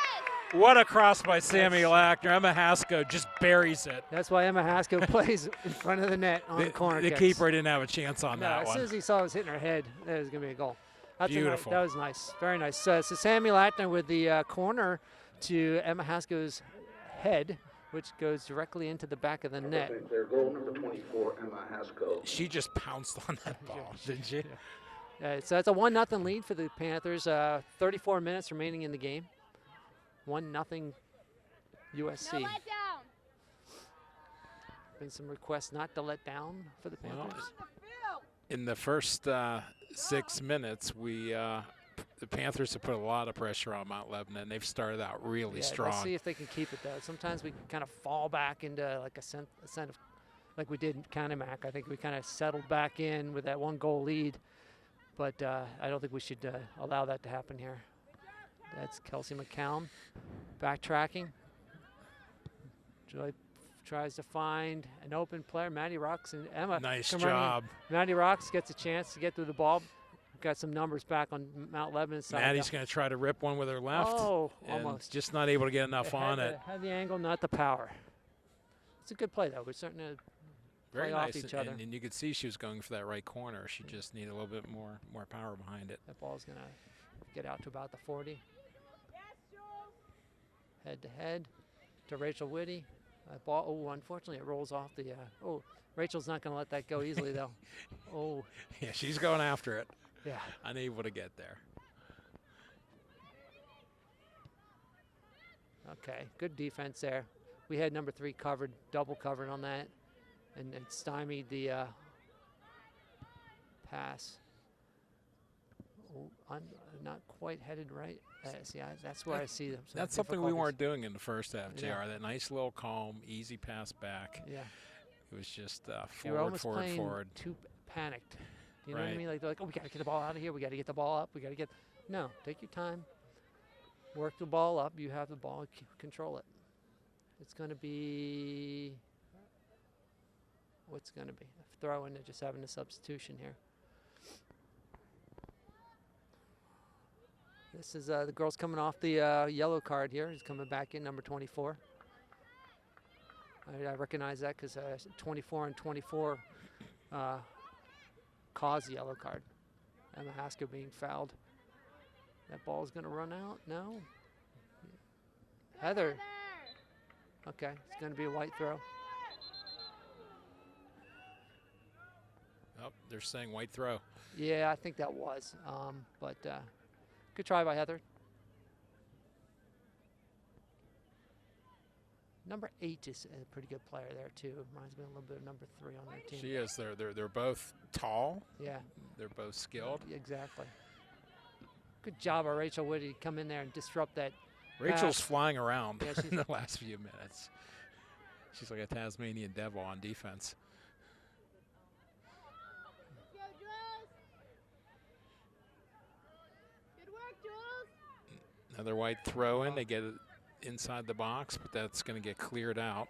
What a cross by Sammy Lackner. Emma Haskell just buries it. That's why Emma Haskell plays in front of the net on the corner The kicks. keeper didn't have a chance on No, that as one. soon as he saw it was hitting her head, that was going to be a goal. That's Beautiful. that was nice. Very nice. So Sammy Lackner with the corner to Emma Haskell's head, which goes directly into the back of the net. Their goal number 24, Emma Haskell. She just pounced on that ball, didn't she? So that's a 1-0 lead for the Panthers. 34 minutes remaining in the game. 1-0 USC. No let down. Been some requests not to let down for the Well, Panthers. in the first 6 minutes, the Panthers have put a lot of pressure on Mount Lebanon. They've started out really Yeah, strong. let's see if they can keep it though. Sometimes we kind of fall back into like a sense of, like we did in Canumac. I think we kind of settled back in with that 1-goal lead, but I don't think we should allow that to happen here. That's Kelsey McCallum backtracking. Joy tries to find an open player. Maddie Rocks and Emma. Nice come running in. job. Maddie Rocks gets a chance to get through the ball. Got some numbers back on Mount Lebanon's side. Maddie's going to try to rip one with her left. Oh, and almost. just not able to get enough on it. Had the angle, not the power. It's a good play, though. We're starting to Very play off nice. each other. And you could see she was going for that right corner. She just needed a little bit more power behind it. That ball's going to get out to about the 40. Head to head to Rachel Whitty. That ball, oh, unfortunately, it rolls off the. Rachel's not going to let that go easily, though. Oh, Yeah, she's going after it. yeah. Unable to get there. Okay, good defense there. We had number 3 covered, double covered on that, and stymied the pass. Oh, I'm not quite headed right. That's where I see them. That's something we difficulties. weren't doing in the first half, JR. Yeah. That nice little calm, easy pass back. Yeah, It was just you were forward, almost forward, playing forward. too panicked. You know what I Right. mean? Like they're like, oh, we got to get the ball out of here. We got to get the ball up. We got to get. No, take your time. Work the ball up. You have the ball. Control it. It's going to be. What's going to be? A throw in. Just having a substitution here. This is the girls coming off the yellow card here. He's coming back in, number 24. I recognize that because 24 and 24 caused the yellow card. Emma Haskell being fouled. That ball is going to run out. No. Heather. Okay, it's going to be a white throw. Oh, they're saying white throw. Yeah, I think that was. But good try by Heather. Number 8 is a pretty good player there too. Reminds me a little bit of number 3 on their team. She is. They're both tall. Yeah, They're both skilled. exactly. Good job of Rachel Whitty come in there and disrupt that. Rachel's pass. flying around Yeah, in the last few minutes. She's like a Tasmanian devil on defense. Go, Jules. Good work, Jules. Another white throw in. They get it inside the box, but that's going to get cleared out.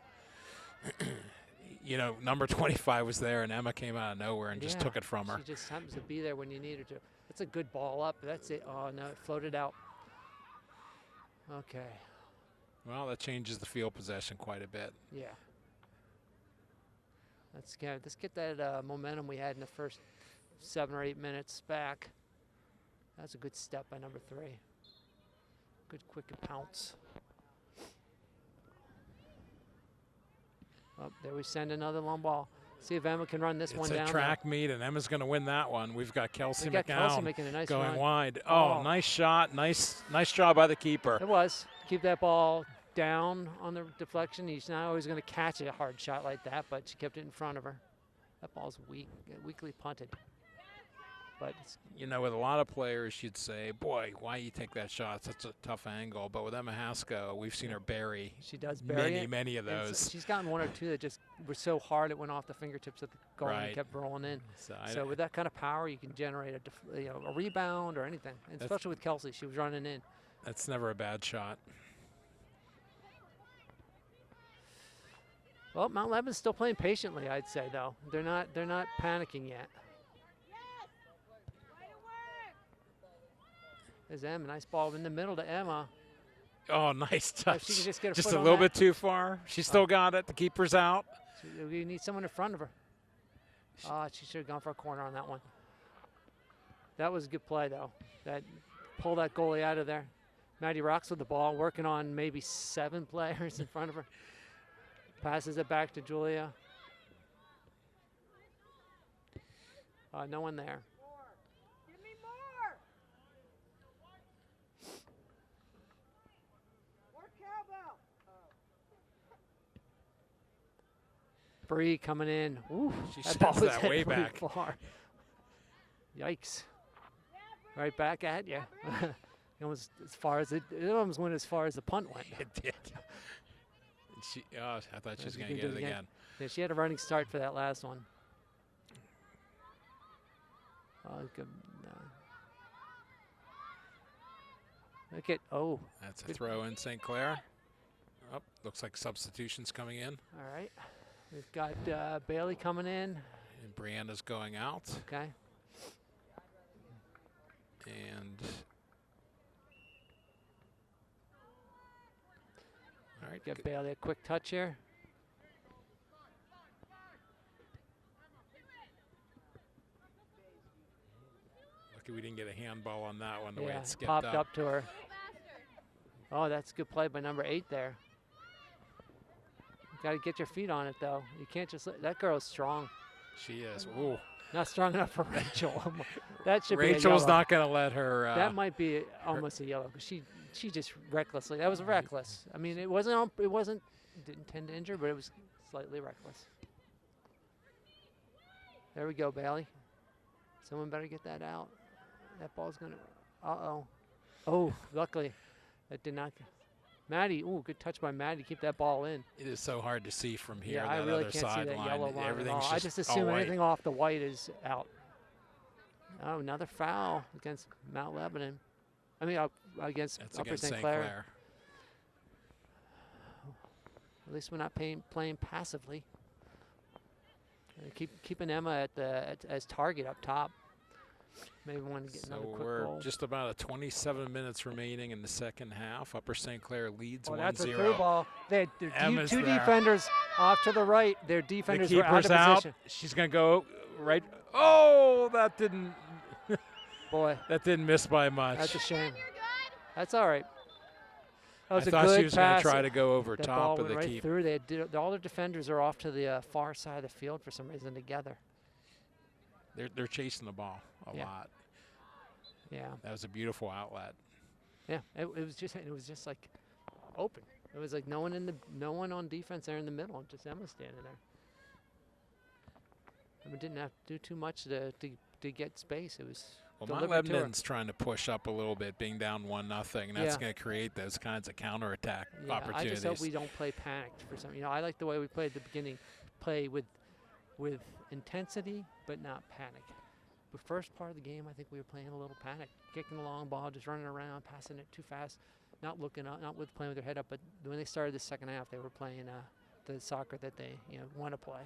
You know, number 25 was there, and Emma came out of nowhere and just Yeah, took it from her. She just happens to be there when you need her to. That's a good ball up. That's it. Oh, no, it floated out. Okay. Well, that changes the field possession quite a bit. Yeah. Let's get that momentum we had in the first 7 or 8 minutes back. That's a good step by number 3. Good quick pounce. Oh, there we send another long ball. See if Emma can run this one It's down. a track meet, and Emma's going to win that one. We've got Kelsey We got Kelsey McCown making a nice going run. wide. Oh. Oh, nice shot. Nice job by the keeper. It was. Keep that ball down on the deflection. He's not always going to catch a hard shot like that, but she kept it in front of her. That ball's weakly punted. But it's, You know, with a lot of players, you'd say, boy, why you take that shot? It's such a tough angle. But with Emma Haskell, we've seen her bury she does bury it. many of And those. she's gotten 1 or 2 that just were so hard it went off the fingertips of the goal and Right. kept rolling in. So So with that kind of power, you can generate a rebound or anything. And That's- especially with Kelsey, she was running in. that's never a bad shot. Well, Mount Lebanon's still playing patiently, I'd say, though. They're not panicking yet. There's Emma, nice ball in the middle to Emma. Oh, nice touch. she can just get a foot a on little that. bit too far. She still got it. The keeper's out. So we need someone in front of her. She should have gone for a corner on that one. That was a good play, though. Pull that goalie out of there. Maddie rocks with the ball, working on maybe 7 players in front of her. Passes it back to Julia. No one there. Give me more. More cowbell. Bree coming in. Ooh, She that sends ball was that hit way pretty back. far. Yikes! Right back at you. Almost as far as it almost went as far as the punt went. It did. And I thought she was She going to can get do it it again. Yeah, she had a running start for that last one. Good. Look at That's a Good. throw in St. Clair. Oh, looks like substitutions coming in. all right. We've got Bailey coming in. And Brianna's going out. Okay. And all right, Get Bailey a quick touch here. lucky we didn't get a handball on that one. The way Yeah, it skipped popped up. up to her. Oh, that's a good play by number 8 there. Got to get your feet on it, though. You can't just that girl's strong. She is. Ooh, Not strong enough for Rachel. That should Rachel's be a yellow. not going to let her. That might be almost a yellow because she just recklessly. That was reckless. I mean, it wasn't. Didn't intend to injure, but it was slightly reckless. There we go, Bailey. Someone better get that out. That ball's gonna. Oh, luckily, that did not. Maddie, good touch by Maddie. Keep that ball in. It is so hard to see from here. Yeah, that I really other can't see that sideline. yellow line at Everything's all. I just assume all white. anything off the white is out. Oh, another foul against Mount Lebanon. I mean, against That's Upper against St. St. Clair. Clair. At least we're not playing passively. Keeping Emma as target up top. Maybe want to get another So quick we're goal. just about 27 minutes remaining in the second half. Upper St. Clair leads Oh, 1-0. that's a through ball. They had Emma's two there. defenders off to the right. Their The defenders were out keeper's of out. position. She's going to go right. Oh, that didn't Boy, miss by much. that's a shame. You're good. That's all right. That was I a thought good she was going pass. to try to go over That top ball of went the right keeper. through. All their defenders are off to the far side of the field for some reason together. They're chasing the ball a Yeah. lot. Yeah, That was a beautiful outlet. yeah. It was just like open. It was like no one on defense there in the middle, just Emma standing there. Emma didn't have to do too much to get space. It was Well, Mount delivered to her. Lebanon's trying to push up a little bit, being down 1-0, and that's Yeah. going to create those kinds of counterattack Yeah, I opportunities. just hope we don't play panicked for some. I like the way we played at the beginning. Play with intensity, but not panic. The first part of the game, I think we were playing a little panic, kicking the long ball, just running around, passing it too fast, not looking up, not playing with their head up. But when they started the second half, they were playing the soccer that they want to play.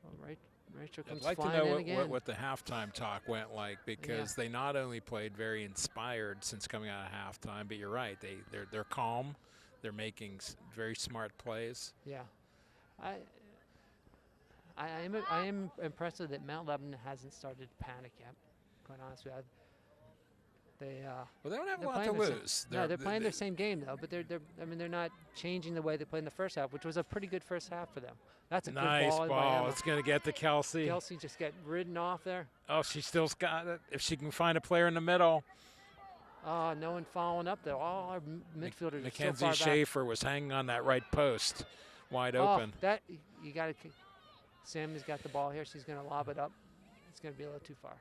All right, Rachel comes I'd like to flying know in again. what the halftime talk went like, because they not only played very inspired since coming out of halftime, but you're right, they're calm, they're making very smart plays. Yeah, I am impressed that Mount Lebanon hasn't started to panic yet. Quite honestly, Well, they don't have a they're lot to playing the same- lose. they're playing their same game though, but they're not changing the way they played in the first half, which was a pretty good first half for them. That's a Nice good ball. by ball. Emma. It's going to get to Kelsey. Kelsey just got ridden off there. Oh, she still's got it. If she can find a player in the middle. No one following up there. All our midfielders are so Mackenzie far back. Schaefer was hanging on that right post, wide Oh, open. that you got to. Sammy's got the ball here. She's going to lob it up. It's going to be a little too far.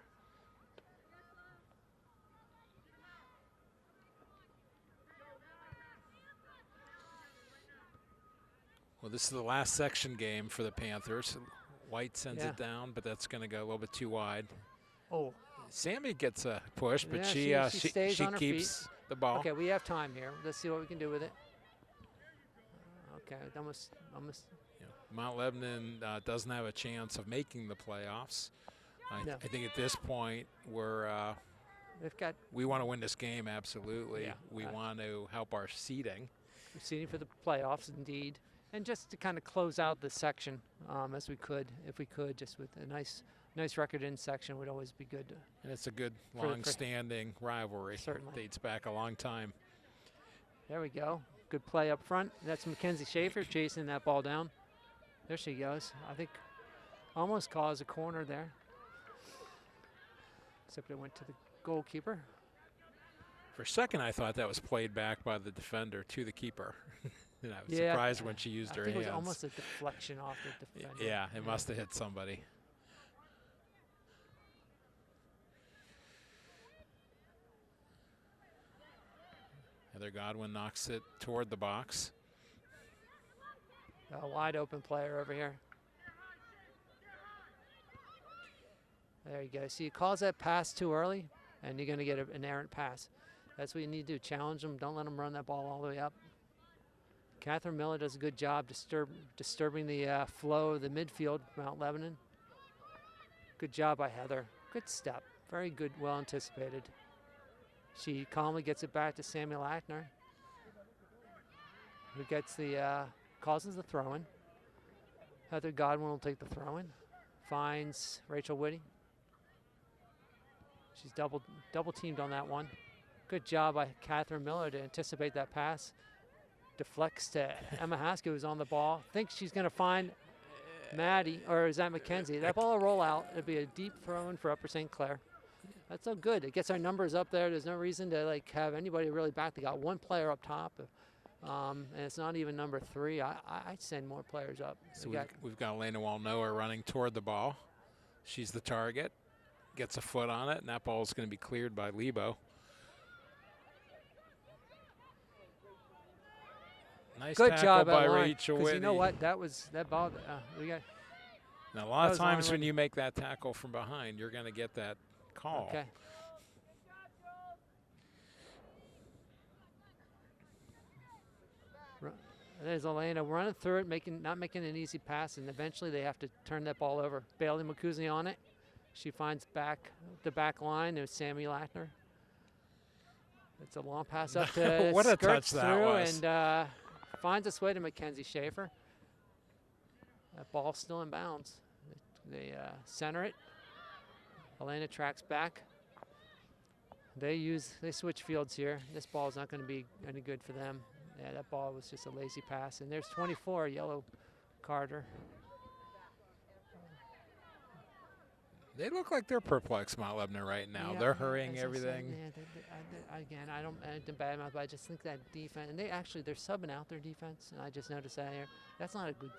Well, this is the last section game for the Panthers. White sends Yeah. it down, but that's going to go a little bit too wide. Oh, Sammy gets a push, but Yeah, she stays she on her keeps the ball. okay. We have time here. Let's see what we can do with it. Okay, almost. You know, Mount Lebanon doesn't have a chance of making the playoffs. No. I think at this point They've got we want to win this game, absolutely. Yeah. We want to help our seeding. seeding for the playoffs, indeed. And just to kind of close out the section as we could, if we could, just with a nice record in section would always be good. And it's a good, For- long-standing rivalry. Certainly. Dates back a long time. There we go. Good play up front. That's Mackenzie Schaefer chasing that ball down. There she goes. I think almost caused a corner there. Except it went to the goalkeeper. For a second, I thought that was played back by the defender to the keeper. And I was Yeah, surprised when she used I her think hands. it was almost a deflection off the defender. Yeah, it must have hit somebody. Heather Godwin knocks it toward the box. A wide open player over here. There you go. See, he calls that pass too early, and you're going to get an errant pass. That's what you need to do. Challenge them. Don't let them run that ball all the way up. Catherine Miller does a good job disturbing the flow of the midfield, Mount Lebanon. Good job by Heather. Good step. Very good, well anticipated. She calmly gets it back to Samuel Ackner, who gets the causes the throw-in. Heather Godwin will take the throw-in. Finds Rachel Whitty. She's double teamed on that one. Good job by Catherine Miller to anticipate that pass. Deflects to Emma Haskell, who's on the ball. Thinks she's going to find Maddie, or is that Mackenzie? That ball will roll out. It'll be a deep throw-in for Upper St. Clair. That's so good. It gets our numbers up there. There's no reason to have anybody really back. They got one player up top, and it's not even number 3. I'd send more players up. So we've got Elena Walnoa running toward the ball. She's the target. Gets a foot on it, and that ball is going to be cleared by Lebo. Nice Good tackle job by by Lauren, Rachel 'cause Whitty. you know what? That ball. We got. Now, a lot That of was Lauren times when Whitty. you make that tackle from behind, you're going to get that call. Okay. There's Elena running through it, not making an easy pass, and eventually they have to turn that ball over. Bailey McCusi on it. She finds the back line. There's Sammy Lackner. It's a long pass up to What a skirts touch that through was. and finds its way to Mackenzie Schaefer. That ball's still in bounds. They center it. Elena tracks back. They switch fields here. This ball is not going to be any good for them. Yeah, that ball was just a lazy pass. And there's 24, yellow Carter. They look like they're perplexed, Mount Lebanon, right now. Yeah, they're yeah, hurrying as I said, everything. Again, I don't bad mouth, but I just think that defense, and they're subbing out their defense, and I just noticed that here. That's not a good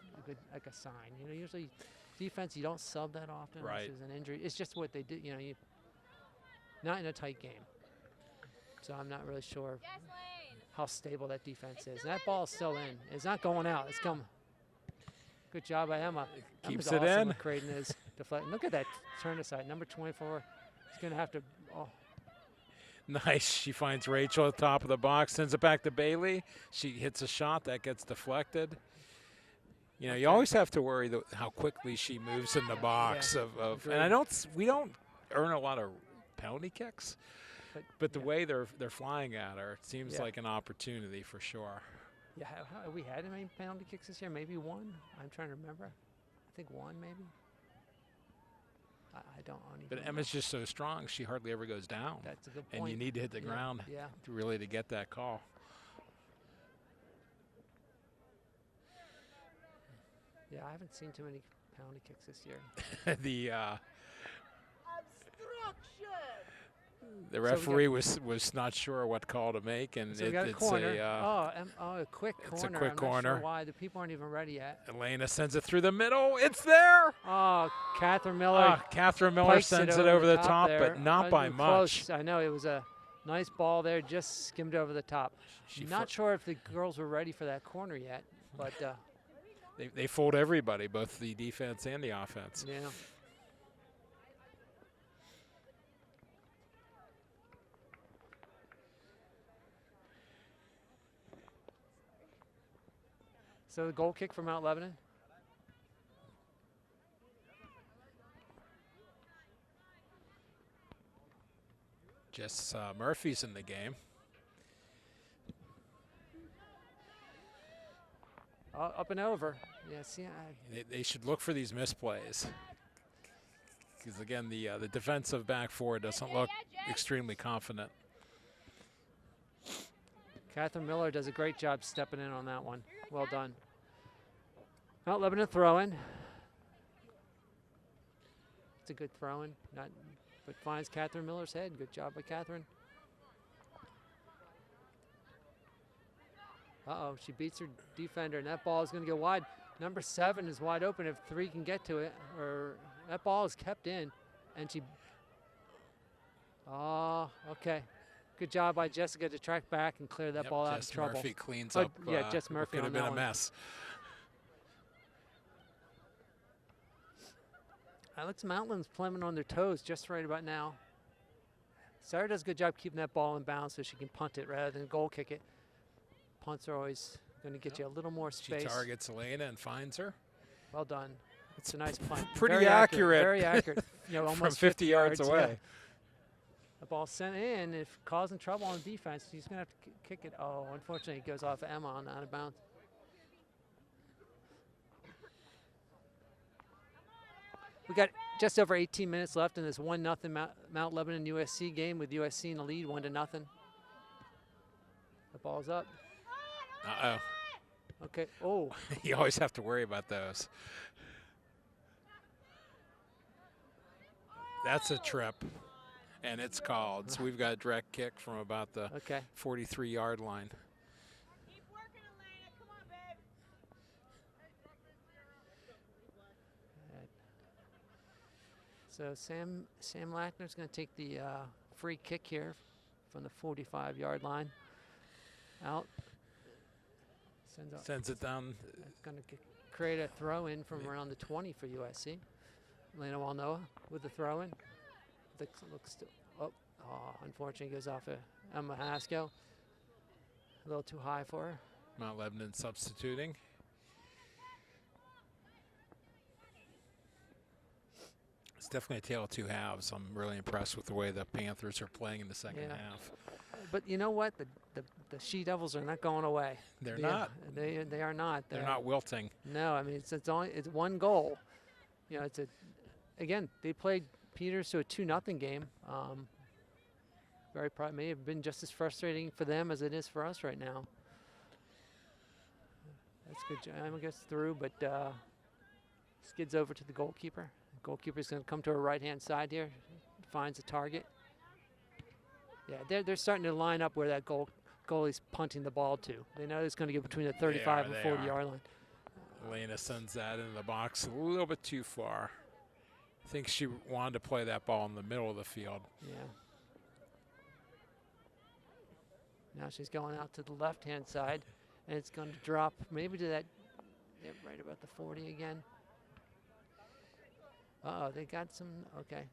like a sign. You know, usually defense you don't sub that often. Right. This is an injury. It's just what they do. You know, not in a tight game. So I'm not really sure how stable that defense is. And that ball's still in. It's not going out. It's coming. Good job by Emma. Keeps Emma's it awesome in. with creating his deflect. Look at that turn aside. Number 24. He's going to have to. Oh, Nice. She finds Rachel at the top of the box, sends it back to Bailey. She hits a shot that gets deflected. You know, you always have to worry how quickly she moves in the box. Yeah, And I don't. We don't earn a lot of penalty kicks, but the yeah. way they're flying at her, it seems Yeah. like an opportunity for sure. Yeah, have we had any penalty kicks this year? Maybe one. I'm trying to remember. I think one, maybe. I don't even But know. Emma's just so strong; she hardly ever goes down. That's a good point. And you need to hit the Yeah, ground Yeah. to get that call. Yeah, I haven't seen too many penalty kicks this year. The referee was not sure what call to make, and So we got a it's corner. a A quick corner. it's a quick I'm corner. Not sure why the people aren't even ready yet. Elena sends it through the middle. It's there. Oh, Catherine Miller. Catherine Miller pikes sends it over the top, there. but not by much. Close. I know it was a nice ball there, just skimmed over the top. She Not sure if the girls were ready for that corner yet, but They fooled everybody, both the defense and the offense. yeah. So the goal kick from Mount Lebanon. Jess Murphy's in the game. Up and over. Yeah, see, They should look for these misplays. Because, again, the defensive back four doesn't look extremely confident. Catherine Miller does a great job stepping in on that one. Well done. Mount Lebanon throw-in. It's a good throw-in, but finds Catherine Miller's head. Good job by Catherine. Uh-oh, she beats her defender, and that ball is going to go wide. Number 7 is wide open if 3 can get to it. Or that ball is kept in, and she. Oh, okay. Good job by Jessica to track back and clear that ball out Jess of trouble. Murphy cleans Oh, up. yeah, Jess what Murphy could on have been that a one. mess. Alex Mountain's playing on their toes just right about now. Sarah does a good job keeping that ball in bounds so she can punt it rather than goal kick it. Punts are always going to get you a little more She space. targets Elena and finds her. Well done. It's a nice punt. Pretty Very accurate. Very accurate. You know, From almost 50 yards yeah. away. The ball sent in. If causing trouble on defense, he's going to have to kick it. Oh, unfortunately, it goes off of Emma on out of bounds. We got just over 18 minutes left in this 1-0 Mount Lebanon USC game with USC in the lead, 1-0. The ball's up. Uh-oh. Okay. Oh, You always have to worry about those. That's a trip, and it's called. So we've got a direct kick from about the okay. 43-yard line. Keep working, Elena. Come on, babe. So Sam Lackner's going to take the free kick here from the 45-yard line. Out. Sends it down. Going to create a throw-in from around the 20 for USC. Elena Walnoa with the throw-in. Unfortunately goes off of Emma Haskell. A little too high for her. Mount Lebanon substituting. It's definitely a tale of two halves. I'm really impressed with the way the Panthers are playing in the second Yeah. half. But you know what? The She Devils are not going away. They're Yeah, not. They are not. They're not wilting. No, I mean it's one goal. You know, again they played Peters to a 2-0 game. May have been just as frustrating for them as it is for us right now. That's good. I guess through, but skids over to the goalkeeper. Goalkeeper's going to come to her right-hand side here. Finds a target. Yeah, they're starting to line up where that goalie's punting the ball to. They know it's going to get between the 35 and 40-yard line. Elena sends that into the box a little bit too far. I think she wanted to play that ball in the middle of the field. Yeah. Now she's going out to the left-hand side, and it's going to drop maybe to that, right about the 40 again. Uh-oh, they got some, okay.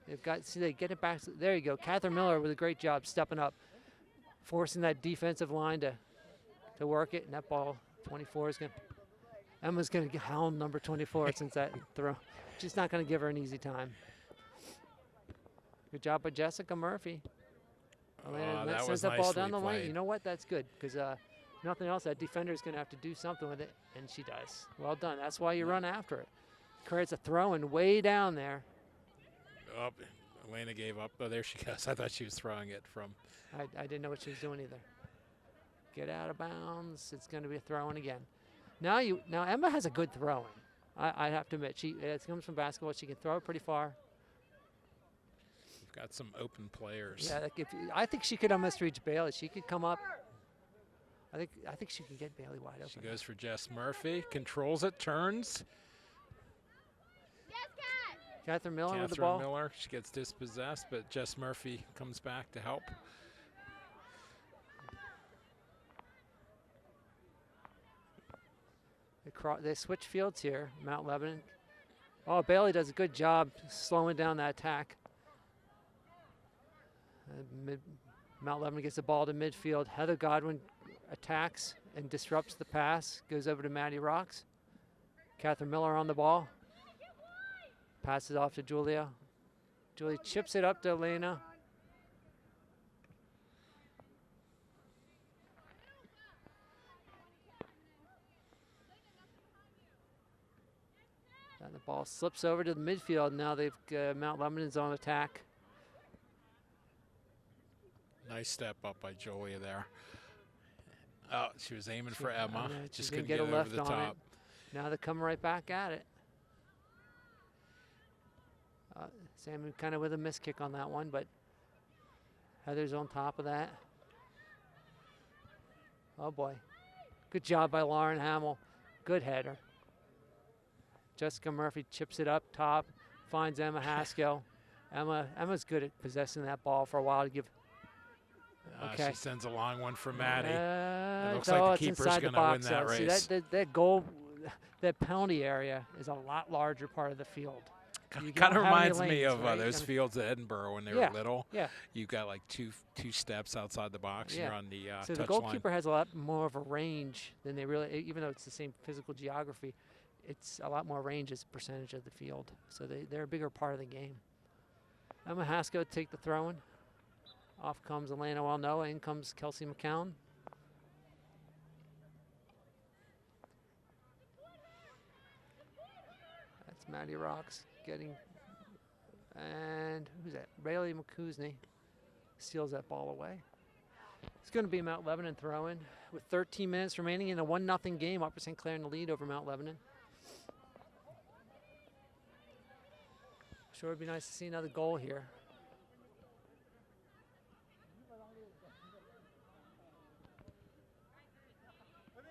They get it back. There you go. Catherine Miller with a great job stepping up, forcing that defensive line to work it, and that ball, 24 is going to, Emma's going to hound number 24 since that throw. She's not going to give her an easy time. Good job by Jessica Murphy. That sends was that ball nicely down the lane. played. You know what? That's good because nothing else. That defender's going to have to do something with it, and she does. Well done. That's why you run after it. Creates a throw in way down there. Oh, Elena gave up. Oh, there she goes. I thought she was throwing it from. I didn't know what she was doing either. Get out of bounds. It's going to be a throw in again. Now Emma has a good throwing. I have to admit, it comes from basketball. She can throw it pretty far. Got some open players. Yeah, I think she could almost reach Bailey. She could come up. I think she could get Bailey wide open. She goes for Jess Murphy, controls it, turns. Catherine Miller with the ball. Catherine Miller, she gets dispossessed, but Jess Murphy comes back to help. They switch fields here, Mount Lebanon. Oh, Bailey does a good job slowing down that attack. Mount Lebanon gets the ball to midfield. Heather Godwin attacks and disrupts the pass. Goes over to Maddie Rocks. Catherine Miller on the ball. Passes off to Julia. Julia chips it up to Elena. And the ball slips over to the midfield. Now they've Mount Lebanon's on attack. Nice step up by Julia there. Oh, she was aiming for Emma. Just couldn't get get a it over left the on top. it. Now they come right back at it. Sammy kind of with a miss kick on that one, but Heather's on top of that. Oh boy. Good job by Lauren Hamill. Good header. Jessica Murphy chips it up top, finds Emma Haskell. Emma's good at possessing that ball for a while to give. Okay. She sends a long one for Maddie. It looks oh, like the it's keeper's inside going the to win box. that See, race. that goal, that penalty area is a lot larger part of the field. You Kind don't of have any reminds me lanes, of right? those fields at Edinburgh when they were little. Yeah. You've got like two steps outside the box. Yeah. You're on the So the touch goalkeeper line. has a lot more of a range than they really, even though it's the same physical geography, it's a lot more range as a percentage of the field. So they're a bigger part of the game. Emma Haskell take the throw in. Off comes Elena Walnoa, in comes Kelsey McCown. That's Maddie Rocks getting, and who's that? Bailey McCusney steals that ball away. It's going to be Mount Lebanon throwing with 13 minutes remaining in a 1-0 game. Upper St. Clair in the lead over Mount Lebanon. Sure would be nice to see another goal here.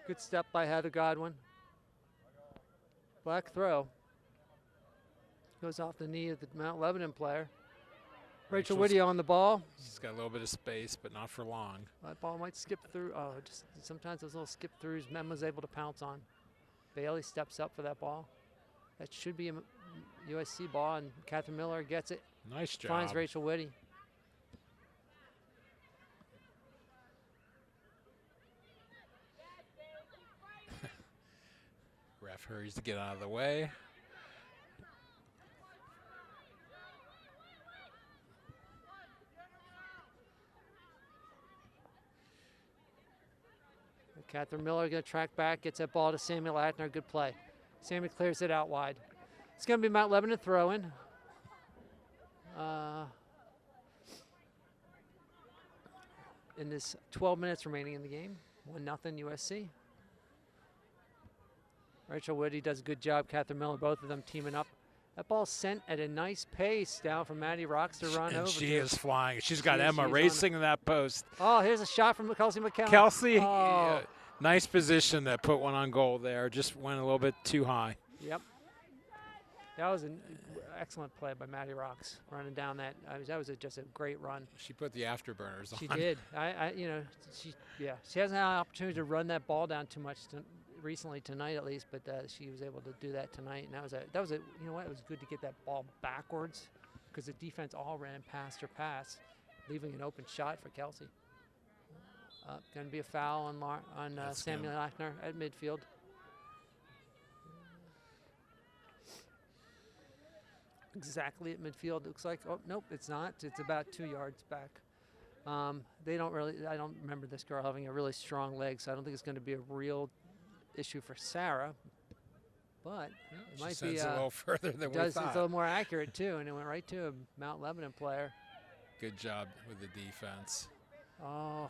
Good step by Heather Godwin. Black throw. Goes off the knee of the Mount Lebanon player. Rachel Whitty on the ball. She's got a little bit of space, but not for long. That ball might skip through. Oh, just sometimes those little skip throughs Memma's able to pounce on. Bailey steps up for that ball. That should be a USC ball, and Catherine Miller gets it. Nice job. Finds Rachel Whitty. Ref hurries to get out of the way. Catherine Miller going to track back, gets that ball to Samuel Atner. Good play. Samuel clears it out wide. It's going to be Mount Lebanon throwing. In this 12 minutes remaining in the game. 1-0 USC. Rachel Whitty does a good job. Catherine Miller, both of them teaming up. That ball's sent at a nice pace down for Maddie Rocks to run And over. she to. is flying. She's got She is- Emma she's on racing in that post. Oh, here's a shot from Kelsey McCown. Kelsey, Oh, nice position to put one on goal there. Just went a little bit too high. yep. That was an excellent play by Maddie Rocks running down that. That was just a great run. She put the afterburners on. She did. She hasn't had an opportunity to run that ball down too much recently tonight, at least, but she was able to do that tonight. And that was a you know what? It was good to get that ball backwards because the defense all ran past her pass, leaving an open shot for Kelsey. Going to be a foul on Samuel Lackner at midfield. Exactly at midfield. It looks like. Oh nope, it's not. It's about 2 yards back. They don't really. I don't remember this girl having a really strong leg, so I don't think it's going to be a real issue for Sarah. But it might be. A little further than we It's a thought. little more accurate too, and it went right to a Mount Lebanon player. Good job with the defense. Oh,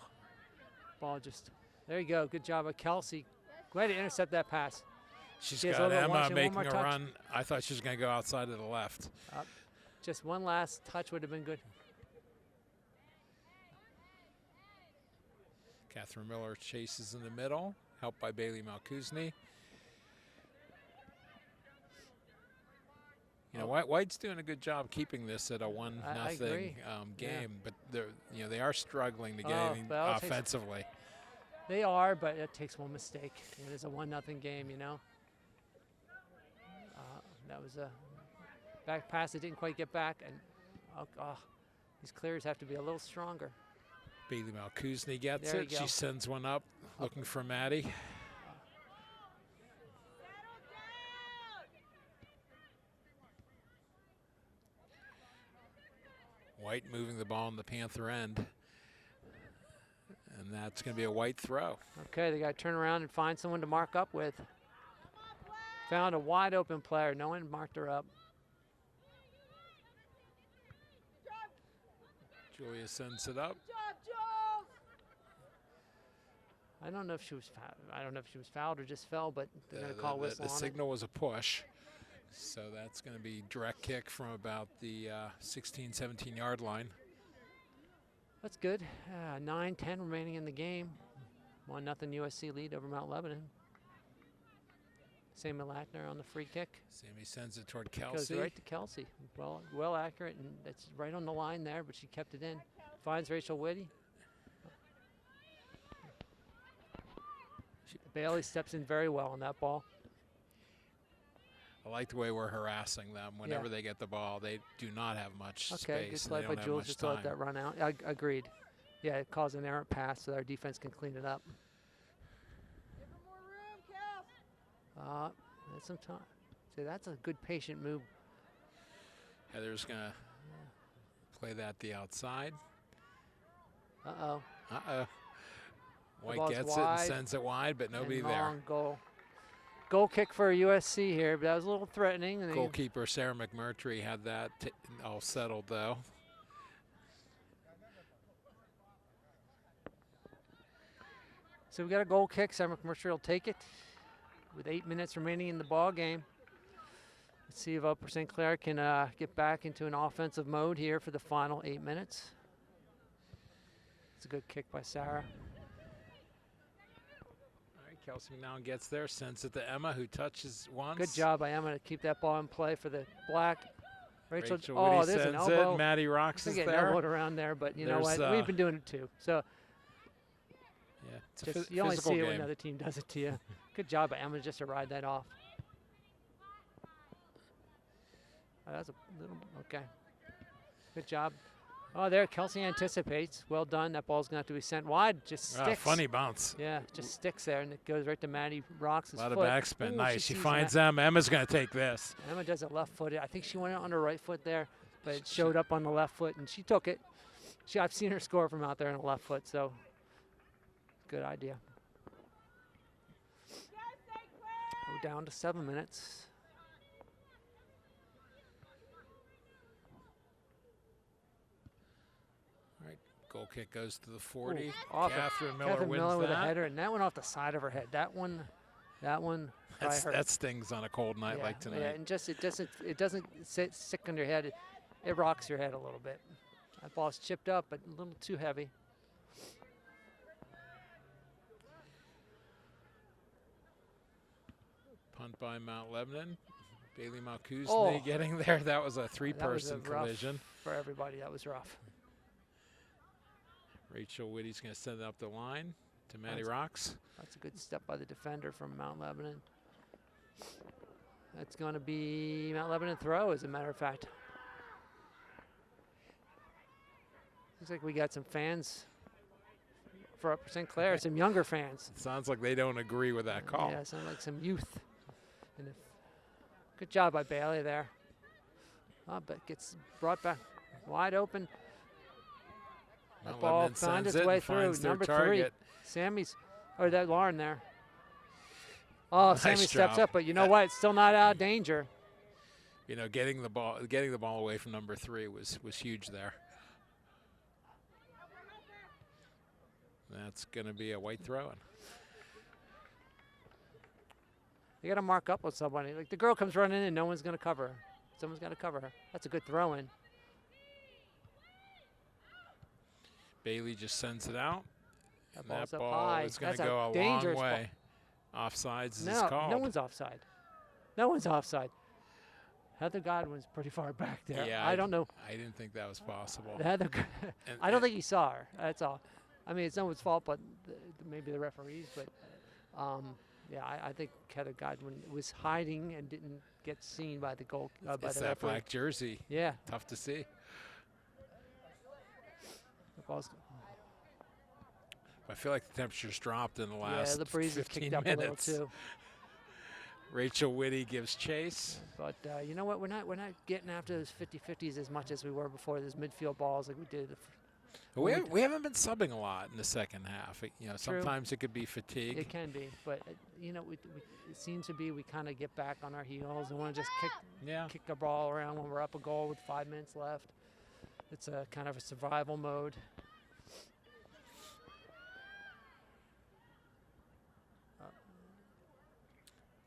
ball just. There you go. Good job of Kelsey. Glad to intercept that pass. She's She has got a little one- Emma she has one making more a touch. run. I thought she was going to go outside to the left. Just one last touch would have been good. Catherine Miller chases in the middle, helped by Bailey Malkuzny. You know, White's doing a good job keeping this at a 1-0 I agree. game, but they are struggling to get anything well, it takes- offensively. They are, but it takes one mistake. It is a 1-0 game, you know. That was a back pass that didn't quite get back, and these clears have to be a little stronger. Bailey Malkuzny gets There it. you go. She sends one up, looking for Maddie. White moving the ball in the Panther end. And that's going to be a White throw. Okay, they got to turn around and find someone to mark up with. Found a wide open player. No one marked her up. Julia sends it up. I don't know if she was fouled or just fell, but they're going to call whistle The on signal was a push. So that's going to be direct kick from about the 16, 17-yard line. That's good. 9-10 remaining in the game. 1-0 USC lead over Mount Lebanon. Samuel Lackner on the free kick. Sammy sends it toward Goes Kelsey. right to Kelsey. Well accurate, and it's right on the line there, but she kept it in. Finds Rachel Whitty. Bailey steps in very well on that ball. I like the way we're harassing them. Whenever they get the ball, they do not have much Okay, space. good play and they by don't have Jules much just to let time. that run out. Agreed. Yeah, it caused an errant pass so our defense can clean it up. Give her more room, Kels. That's some time. See, that's a good patient move. Heather's going to play that the outside. Uh-oh. Uh-oh. White ball's gets it wide and sends it wide, but nobody and there. long goal. Goal kick for USC here, but that was a little threatening. And Goalkeeper Sarah McMurtry had that all settled, though. So we got a goal kick. Sarah McMurtry will take it with 8 minutes remaining in the ball game. Let's see if Upper St. Clair can get back into an offensive mode here for the final 8 minutes. It's a good kick by Sarah. All right, Kelsey now gets there, sends it to Emma, who touches once. Good job by Emma to keep that ball in play for the black. Rachel Whitty there's an sends elbow. it. Maddie Rocks is Getting there. elbowed around there, but you know There's, what? We've been doing it too. So Yeah, it's a you only physical see it game. when another team does it to you. Good job by Emma just to ride that off. Oh, that's a little okay. Good job. Oh, there Kelsey anticipates. Well done. That ball's gonna have to be sent wide. Just sticks. Funny bounce. Yeah, just sticks there, and it goes right to Maddie Rocks' A lot foot. of backspin. Ooh, Nice. She sees finds that. Emma. Emma's going to take this. Emma does it left-footed. I think she went on her right foot there, but it showed up on the left foot, and she took it. I've seen her score from out there on the left foot, so good idea. We're down to 7 minutes. All right, goal kick goes to the 40. Off it. Catherine Miller Catherine wins Miller with a that. header, and that went off the side of her head. That one That one probably hurt. That stings on a cold night like tonight. Yeah, and just it doesn't sit sick on your head. It rocks your head a little bit. That ball's chipped up, but a little too heavy. Punt by Mount Lebanon. Bailey Malkuzny getting there. That was a three-person collision. For everybody, that was rough. Rachel Whitty's going to send it up the line to Maddie Rocks. That's a good step by the defender from Mount Lebanon. That's going to be Mount Lebanon throw, as a matter of fact. Looks like we got some fans for Upper St. Clair, some younger fans. It sounds like they don't agree with that call. Yeah, sounds like some youth. And good job by Bailey there. But gets brought back wide open. That ball found its way through. Number 3, Sammy's, or that Lauren there. Oh, nice Sammy steps job. up, but you know what? It's still not out of danger. You know, getting the ball away from number 3 was huge there. That's going to be a white throw-in. You got to mark up with somebody. Like the girl comes running in, no one's going to cover her. Someone's got to cover her. That's a good throw-in. Bailey just sends it out. That And ball's that up ball high. is going to That's go a a long dangerous way. Offsides is No, called. no one's offside. No one's offside. Heather Godwin's pretty far back there. Yeah, I don't know. I didn't think that was possible. Heather, And- I don't think he saw her. That's all. I mean, it's no one's fault, but maybe the referees. But yeah, I think Heather Godwin was hiding and didn't get seen by the goal by It's the that referee. black jersey. Yeah. Tough to see. The ball's, I feel like the temperature's dropped in the last yeah, the breeze has 15 kicked up minutes. a little too. Rachel Whitty gives chase. But you know what? We're not getting after those 50-50s as much as we were before. Those midfield balls like we did. We haven't been subbing a lot in the second half. You know, True. sometimes it could be fatigue. It can be, but you know, it seems to be we kind of get back on our heels and want to just kick the ball around when we're up a goal with 5 minutes left. It's a kind of a survival mode.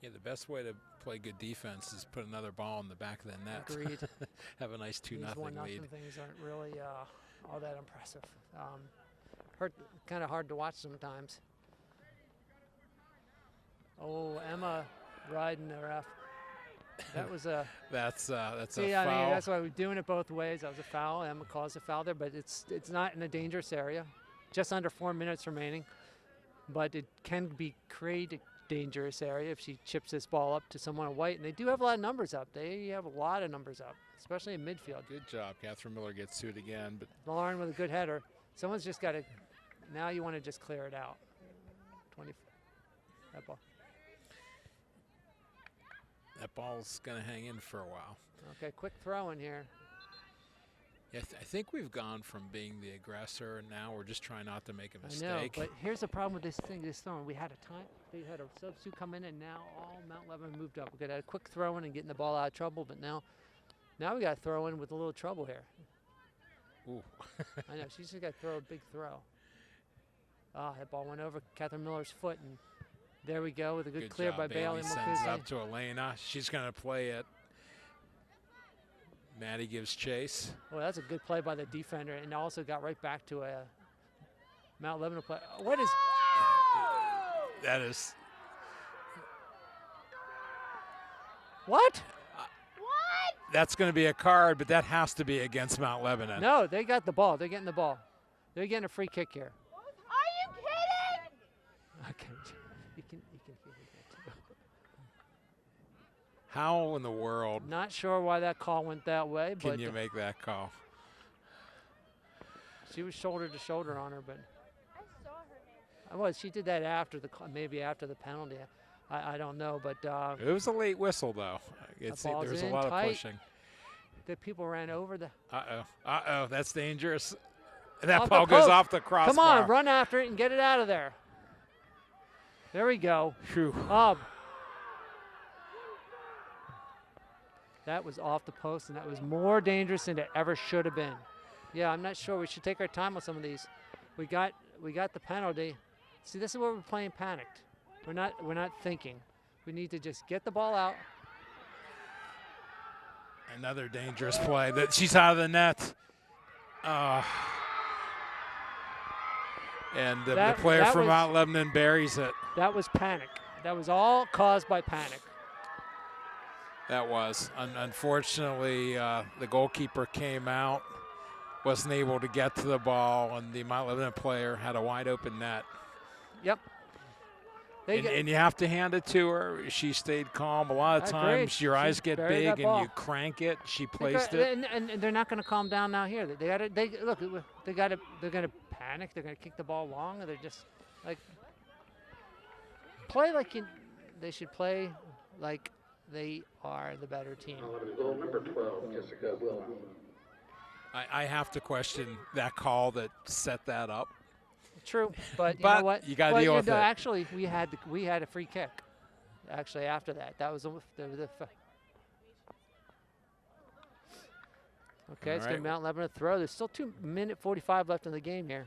Yeah, the best way to play good defense is put another ball in the back of the net. Agreed. Have a nice 2-0 These 1-0 lead. things aren't really all that impressive. Kind of hard to watch sometimes. Oh, Emma riding the ref. That was a. That's a See, foul. I mean, that's why we're doing it both ways. That was a foul. Emma caused a foul there, but it's not in a dangerous area. Just under 4 minutes remaining, but it can create a dangerous area if she chips this ball up to someone in white. And they do have a lot of numbers up. They have a lot of numbers up, especially in midfield. Good job. Catherine Miller gets to it again, but Lauren with a good header. Someone's just got to. Now you want to just clear it out. 20. That ball. that ball's going to hang in for a while. Okay, quick throw in here. Yeah, I think we've gone from being the aggressor, and now we're just trying not to make a mistake. I know, but here's the problem with this throwing. We had a time. They had a substitute come in, and now all Mount Lebanon moved up. We got a quick throw in and getting the ball out of trouble, but now we got to throw in with a little trouble here. Ooh. I know, she's just got to throw a big throw. Ah, that ball went over Catherine Miller's foot, and there we go with a good clear job, by Bailey sends it Malkuzny. up to Elena. She's going to play it. Maddie gives chase. Well, that's a good play by the defender, and also got right back to a Mount Lebanon play. What is? That is. What? That's going to be a card, but that has to be against Mount Lebanon. No, they got the ball. They're getting the ball. They're getting a free kick here. Are you kidding? Okay, you can hear that too. How in the world Not sure why that call went that way, can but you make that call? she was shoulder to shoulder on her. But I saw her name. she did that after the maybe after the penalty. I don't know, but It was a late whistle, though. There ball's was a in lot tight. of pushing. the people ran over the. Uh-oh. That's dangerous. That Off the ball goes post. off the crossbar. Come on, run after it and get it out of there. There we go. Phew. That was off the post, and that was more dangerous than it ever should have been. Yeah, I'm not sure. We should take our time with some of these. We got the penalty. See, this is where we're playing panicked. We're not thinking. We need to just get the ball out. Another dangerous play. That she's out of the net. And the player that from was- Mount Lebanon buries it. That was panic. That was all caused by panic. That was. Unfortunately, the goalkeeper came out, wasn't able to get to the ball, and the Mount Lebanon player had a wide open net. Yep. And you have to hand it to her. She stayed calm. A lot of Agreed. times your She eyes get buried that big and you ball. crank it. She They placed got- it. and they're not going to calm down now here. They got to. They look. They got to. They're going to panic. They're going to kick the ball long. They're just like play like you. They should play like they are the better team. Goal number 12, Jessica Wilhelm. I have to question that call that set that up. True, but you But know what? you gotta Well, deal with it. Actually, we had a free kick. Actually, after that was okay. It's going right. to Mount Lebanon throw. There's still 2:45 left in the game here.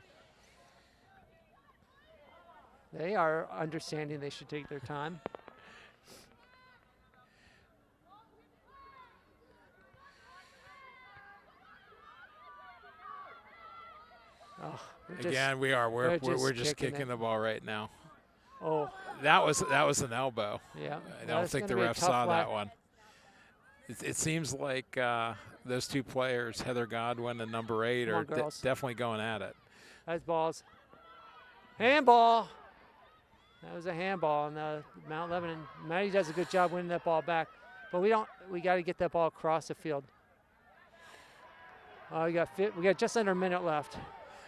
They are understanding they should take their time. Oh, Again, we are. We're we're just kicking kicking it. the ball right now. Oh, That was an elbow. yeah. I don't think the ref saw that one. It seems like those two players, Heather Godwin and number 8, Come are on, girls. definitely going at it. That's balls. Handball. That was a handball, and Mount Lebanon. Maddie does a good job winning that ball back, but we don't. We got to get that ball across the field. We got just under a minute left.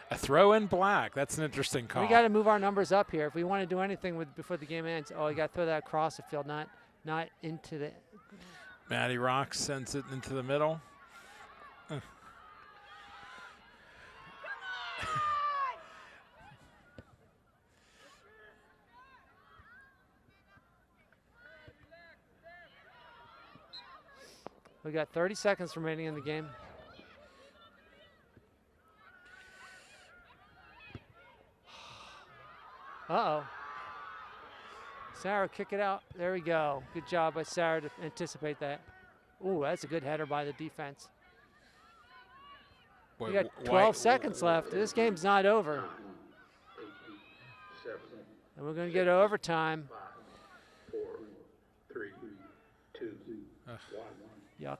A throw in black. That's an interesting call. We got to move our numbers up here if we want to do anything before the game ends. Oh, you got to throw that across the field, not into the. Maddie Rock sends it into the middle. We got 30 seconds remaining in the game. Uh-oh. Sarah, kick it out. There we go. Good job by Sarah to anticipate that. Ooh, that's a good header by the defense. We got 12 seconds left. This game's not over. 7, And we're going to get overtime. 4, 3, 2, 1. Yuck.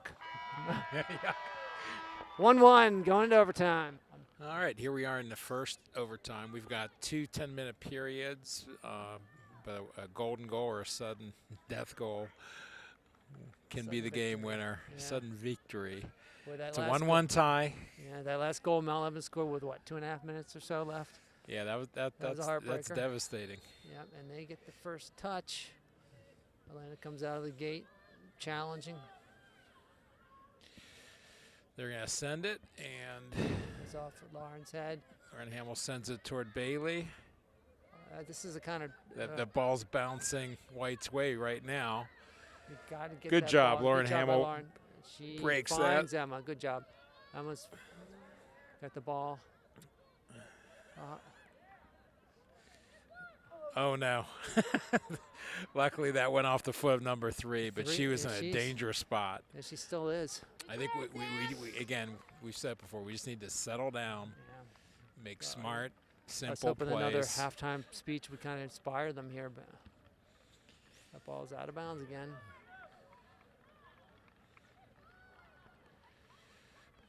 1-1 going into overtime. All right, here we are in the first overtime. We've got 2 10-minute periods, but a golden goal or a sudden death goal can be the game winner. Yeah. Sudden victory. Boy, that It's a last 1-1 tie. Yeah, that last goal Mount Lebanon scored with what, 2.5 minutes or so left? Yeah, was a that's heartbreaker. devastating. Yep, and they get the first touch. Atlanta comes out of the gate, challenging. They're going to send it, and It's off Lauren's head. Lauren Hamill sends it toward Bailey. This is a kind of The ball's bouncing White's way right now. you got to get Good that job, ball. Lauren Good job by Hamill. Lauren. She Breaks that. finds Emma. Good job. Emma's got the ball. Oh, no. Luckily, that went off the foot of number 3, but she was in a She's- dangerous spot. And she still is. I think we again, we've said before, we just need to settle down, Yeah. make smart, Let's simple hope in another plays. halftime speech we kind of inspire them here, but that ball's out of bounds again.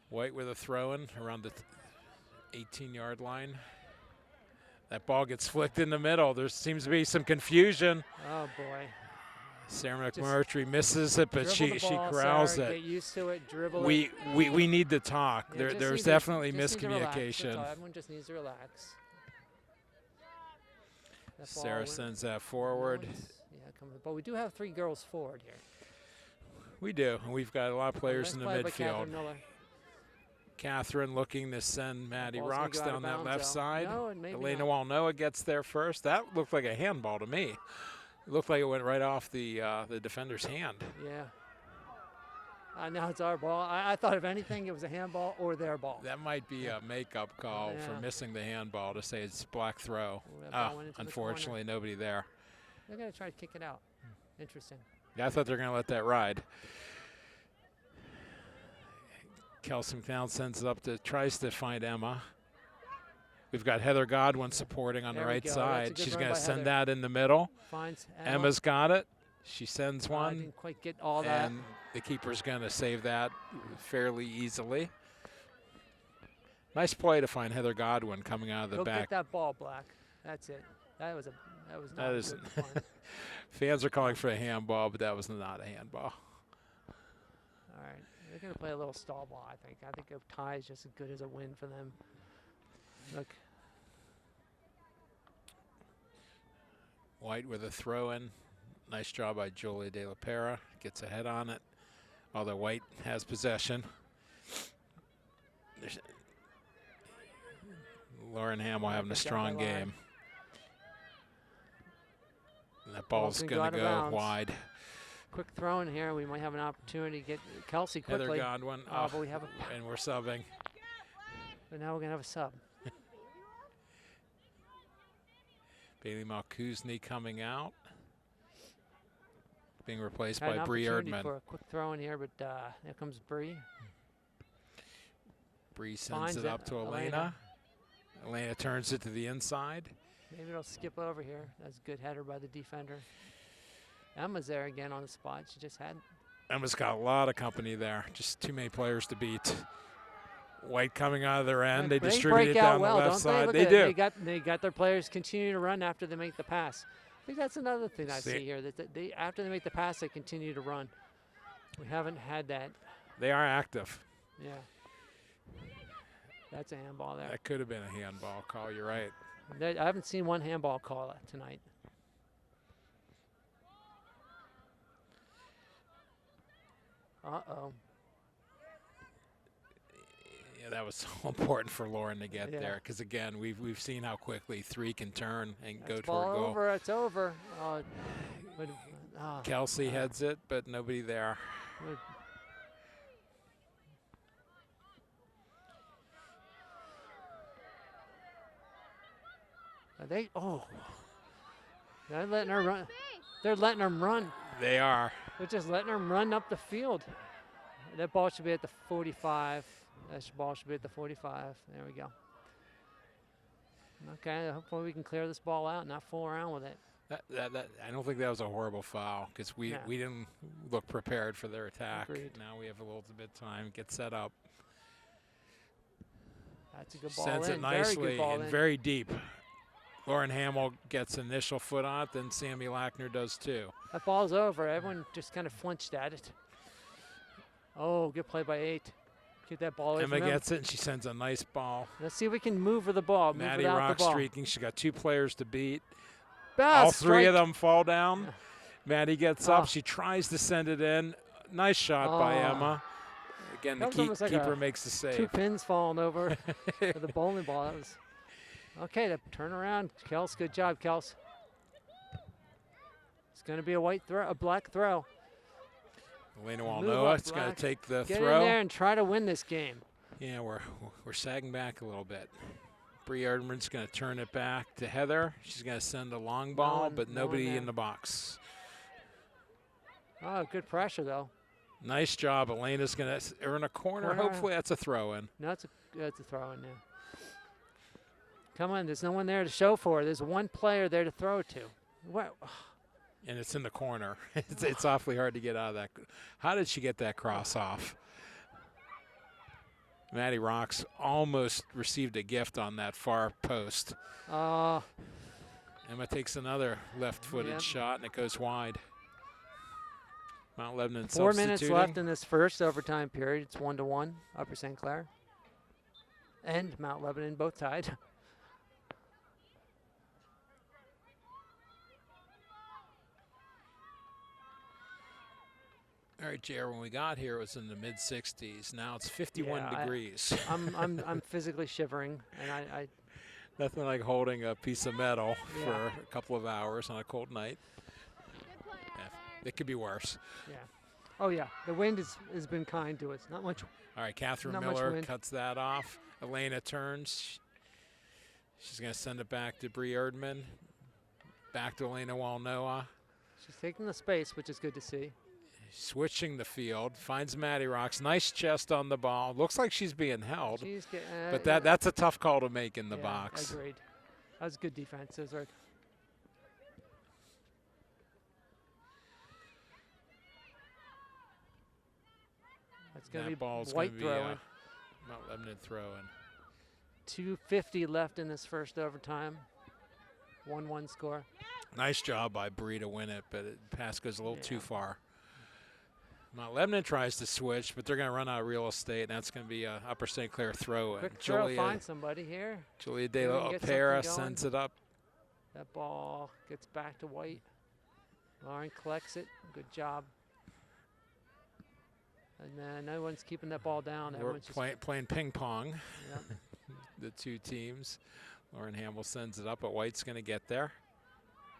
White with a throw-in around the 18-yard line. That ball gets flicked in the middle. There seems to be some confusion. Oh boy. Sarah Just McMurtry misses it, but Dribble she the ball, corrals Sarah, it. Get used to it, dribble We need to talk. it. Yeah, just There's need to- definitely just need to relax, that's miscommunication. all. Everyone just needs to relax. That ball Sarah went- sends that no forward. one's- Yeah, but we do have 3 girls forward here. We do. And we've got a lot of players in the Nice play by Catherine midfield. Miller. Catherine looking to send Maddie Ball's gonna Rocks go out of down that bounds, left though. side. No, and maybe Elena not. Walnoa gets there first. That looked like a handball to me. It looked like it went right off the defender's hand. Yeah. Now it's our ball. I thought if anything, it was a handball or their ball. That might be a makeup call for Yeah. missing the handball to say it's black throw. Ooh, that ball went into the corner. Unfortunately, nobody there. They're going to try to kick it out. Interesting. Yeah, I thought they were going to let that ride. Kelsey McDowell sends it up tries to find Emma. We've got Heather Godwin supporting on There the we right go. That's a side. good She's run going by to send Heather. that in the middle. Finds Emma's got it. She sends I one. didn't quite get all that. And the keeper's going to save that fairly easily. Nice play to find Heather Godwin coming out of the Go back. get that ball, Black. That's it. That was not That a is good one. Fans are calling for a handball, but that was not a handball. All right, they're going to play a little stall ball, I think. I think a tie is just as good as a win for them. Look. White with a throw-in. Nice job by Julia De La Pera. Gets ahead on it, although White has possession. Lauren Hamill having a strong game. And that ball's going to go wide. Quick throw in here. We might have an opportunity to get Kelsey quickly. Heather Godwin. But we have a, and we're subbing. But now we're going to have a sub. Bailey Malkuzny coming out. Being replaced Had by an Bree opportunity Erdman. for a quick throw in here, but there comes Bree. Bree sends Finds it up to Elena. Elena turns it to the inside. Maybe it'll skip over here. That's a good header by the defender. Emma's there again on the spot. She just had. Emma's got a lot of company there. Just too many players to beat. White coming out of their end. They distribute it down the left side. They do. They got their players continue to run after they make the pass. I think that's another thing I see here. That they after they make the pass, they continue to run. We haven't had that. They are active. Yeah. That's a handball there. That could have been a handball call. You're right. I haven't seen one handball call tonight. Uh-oh. Yeah, that was so important for Lauren to get Yeah. there because again, we've seen how quickly three can turn and That's go for ball a goal. over. It's over. Kelsey heads it, but nobody there. Are they? Oh. They're letting her run. They're letting them run. They are. They're just letting them run up the field. That ball should be at the 45. That ball should be at the 45. There we go. Okay, hopefully we can clear this ball out and not fool around with it. I don't think that was a horrible foul because we didn't look prepared for their attack. Agreed. Now we have a little bit of time. Get set up. That's a good ball Sends in. it nicely very good ball and in. very deep. Lauren Hamill gets initial foot on it, then Sammy Lackner does too. That ball's over. Everyone just kind of flinched at it. Oh, good play by 8. Get that ball away Emma from them. gets it, and she sends a nice ball. Let's see if we can move her the ball. Move Maddie without Rock the ball. streaking. She got 2 players to beat. Ah, All 3 strike. of them fall down. Maddie gets Oh. up. She tries to send it in. Nice shot by Oh. Emma. Again, the That was almost like keeper a makes the 2 save. pins falling over for the bowling ball. That was okay. To turn around, Kels. Good job, Kels. It's going to be a black throw. Elena Move Walnoa up, is going Black. to take the Get throw. in there and try to win this game. Yeah, we're sagging back a little bit. Bree Erdman's going to turn it back to Heather. She's going to send a long ball, but nobody in the box. Oh, good pressure though. Nice job. Elena's going to earn a corner. Hopefully that's a throw-in. No, that's a throw in there. Come on, there's no one there to show for. There's one player there to throw to. What? And it's in the corner. It's awfully hard to get out of that. How did she get that cross off? Maddie Rocks almost received a gift on that far post. Emma takes another left-footed shot, and it goes wide. Mount Lebanon 4 minutes substituting. left in this first overtime period. It's 1-1, Upper St. Clair. And Mount Lebanon both tied. All right, JR, when we got here, it was in the mid-60s. Now it's 51 degrees. I'm physically shivering, and I Nothing like holding a piece of metal for a couple of hours on a cold night. Yeah, it could be worse. yeah. Oh yeah, the wind has been kind to us. Not much. All right, Catherine Not much Miller wind. cuts that off. Elena turns. She's going to send it back to Bree Erdman. Back to Elena Walnoa. She's taking the space, which is good to see. Switching the field, finds Maddie Rocks. Nice chest on the ball. Looks like she's being held, She's getting, but that's a tough call to make in the yeah, box. Agreed. That was good defense. Those are That's going to be ball's White gonna be, throwing. Mount Lebanon throwing. 2:50 left in this first overtime. 1-1 score. Nice job by Bree to win it, but the pass goes a little too Yeah. far. Mount Lebanon tries to switch, but they're going to run out of real estate, and that's going to be a Upper St. Clair throw. Quick throw, find somebody here. Julia See if De we La can get Opera something going. sends it up. That ball gets back to White. Lauren collects it. Good job. And then no one's keeping that ball down. We're Everyone's just playing ping pong, Yep. the two teams. Lauren Hamel sends it up, but White's going to get there.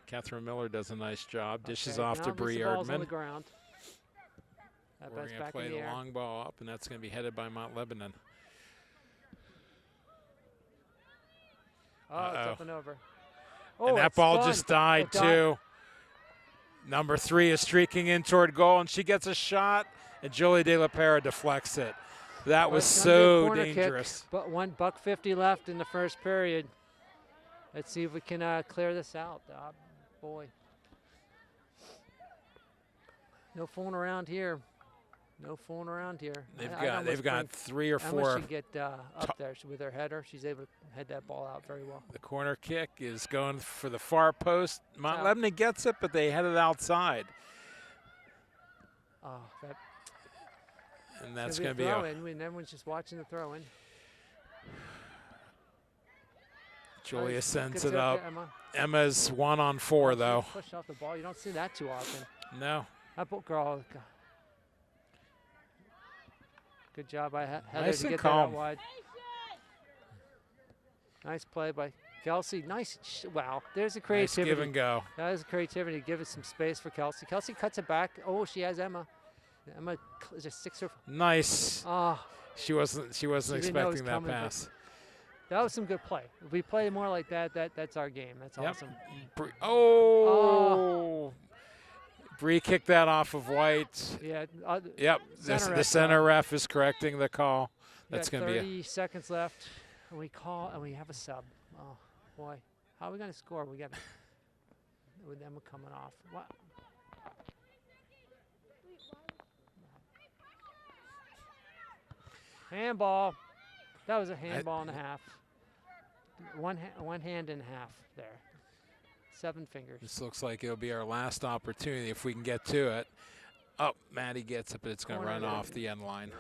Catherine Miller does a nice job. Dishes Okay, off now to this Bree ball's on the Erdman. ground. That We're ball's going to back play in the the air. long ball up, and that's going to be headed by Mount Lebanon. Oh, it's up and over. Oh, And that it's ball gone. just died, It died. too. Number 3 is streaking in toward goal, and she gets a shot, and Julie De La Pera deflects it. That was It's gonna be a so corner kick, dangerous. but $1.50 left in the first period. Let's see if we can clear this out. Boy. No fooling around here. No fooling around here. They've got 3 or Emma 4. should get up there with her header. She's able to head that ball out very well. The corner kick is going for the far post. Mount out. Lebanon gets it, but they head it outside. Oh, that And that's going going to be throw a in. Everyone's just watching the throw in. Julia sends Gets it there, up. Emma. Emma's 1-on-4, though. Push off the ball. You don't see that too often. No. That girl. Good job by Heather Nice to and get that out calm. wide. Nice play by Kelsey. Nice. Wow. There's the Nice creativity. give and go. That is creativity. Give it some space for Kelsey. Kelsey cuts it back. Oh, she has Emma. Emma just sticks her. Nice. Oh, She wasn't She didn't know it was expecting that coming, but- pass. that was some good play. If we play more like that, that's our game. That's Yep. awesome. Oh. Bree kicked that off of White. Yeah. Yep. Center The ref, center ref is correcting the call. That's got going to be 30 seconds left. And we call and we have a sub. Oh boy, how are we going to score? We got with Emma coming off. What? Handball. That was a handball and a half. One hand and a half there. 7 fingers. This looks like it'll be our last opportunity if we can get to it. Oh, Maddie gets it, but it's going to Corner run there. off the end line.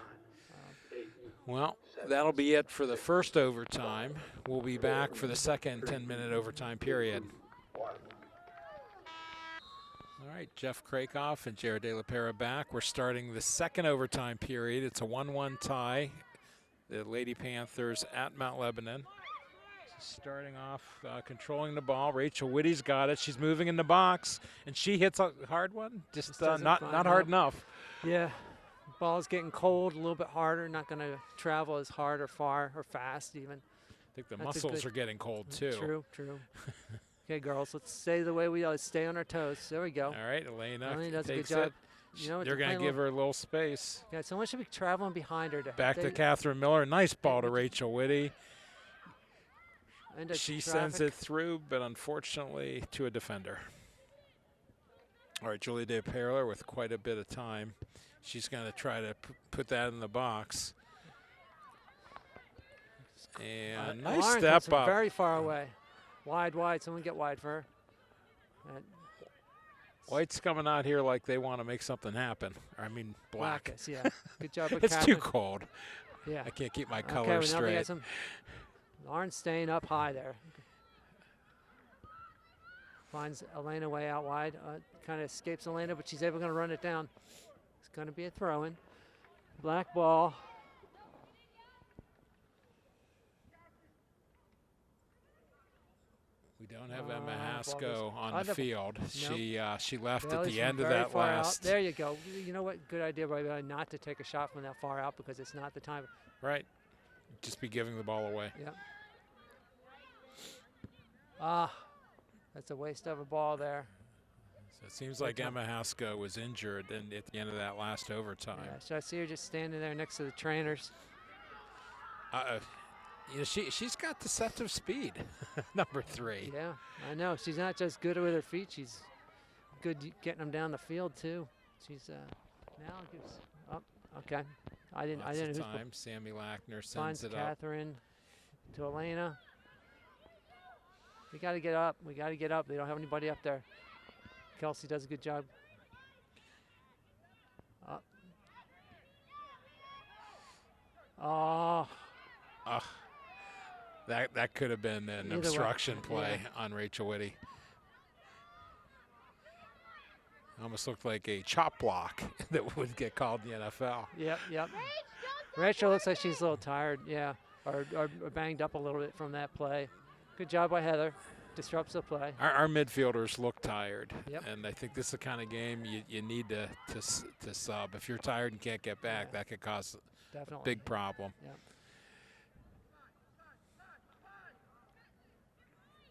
Well, that'll be it for the first overtime. We'll be back for the second 10-minute overtime period. All right, Jeff Krakoff and Jared De La Pera back. We're starting the second overtime period. It's a 1-1 tie. The Lady Panthers at Mount Lebanon. Starting off, controlling the ball. Rachel Whitty's got it. She's moving in the box, and she hits a hard one. Just doesn't not find hard out. enough. Yeah. Ball's getting cold, a little bit harder. Not going to travel as hard or far or fast even. I think the That's a muscles good- are getting cold too. True. Okay, girls, let's stay the way we are. Let's stay on our toes. There we go. All right, Elena Elena does a good takes job. it. You know, They're going to give her a little space. Yeah, someone should be traveling behind her. Back to Catherine Miller. Nice ball to Rachel Whitty. She sends it through, but unfortunately to a defender. All right, Julie De Perler with quite a bit of time. She's going to try to put that in the box. And nice Lauren step comes from up. very far away. Wide. Someone get wide for her. White's coming out here like they want to make something happen. I mean, black. Blackus, yeah. Good job with It's Catherine. too cold. Yeah. I can't keep my Okay, colors well, now we straight. got some. Lauren's staying up high there. Finds Elena way out wide. Kind of escapes Elena, but she's able to run it down. It's going to be a throw-in. Black ball. We don't have Emma ball Haskell goes on on the the- field. Nope. She left at Bailey's the from end of very that far out. last. There you go. You know what? Good idea by Bailey not to take a shot from that far out because it's not the time. Right. Just be giving the ball away. Yep. That's a waste of a ball there. So it seems like Emma Haskell was injured at the end of that last overtime. Yeah, so I see her just standing there next to the trainers. You know, she's got deceptive speed, number 3. Yeah, I know. She's not just good with her feet. She's good getting them down the field too. She's now gives. Oh, okay. I didn't. Lots I of didn't. time. Sammy Lackner sends Finds it up. Catherine to Elena. We got to get up. We got to get up. They don't have anybody up there. Kelsey does a good job. Oh. That could have been an Either way, obstruction play yeah. on Rachel Whitty. Almost looked like a chop block that would get called in the NFL. Yep. Rachel looks like she's a little tired, yeah, or banged up a little bit from that play. Good job by Heather. Disrupts the play. Our midfielders look tired, Yep. and I think this is the kind of game you need to sub. If you're tired and can't get back, Yeah. that could cause Definitely. a big problem. Yep.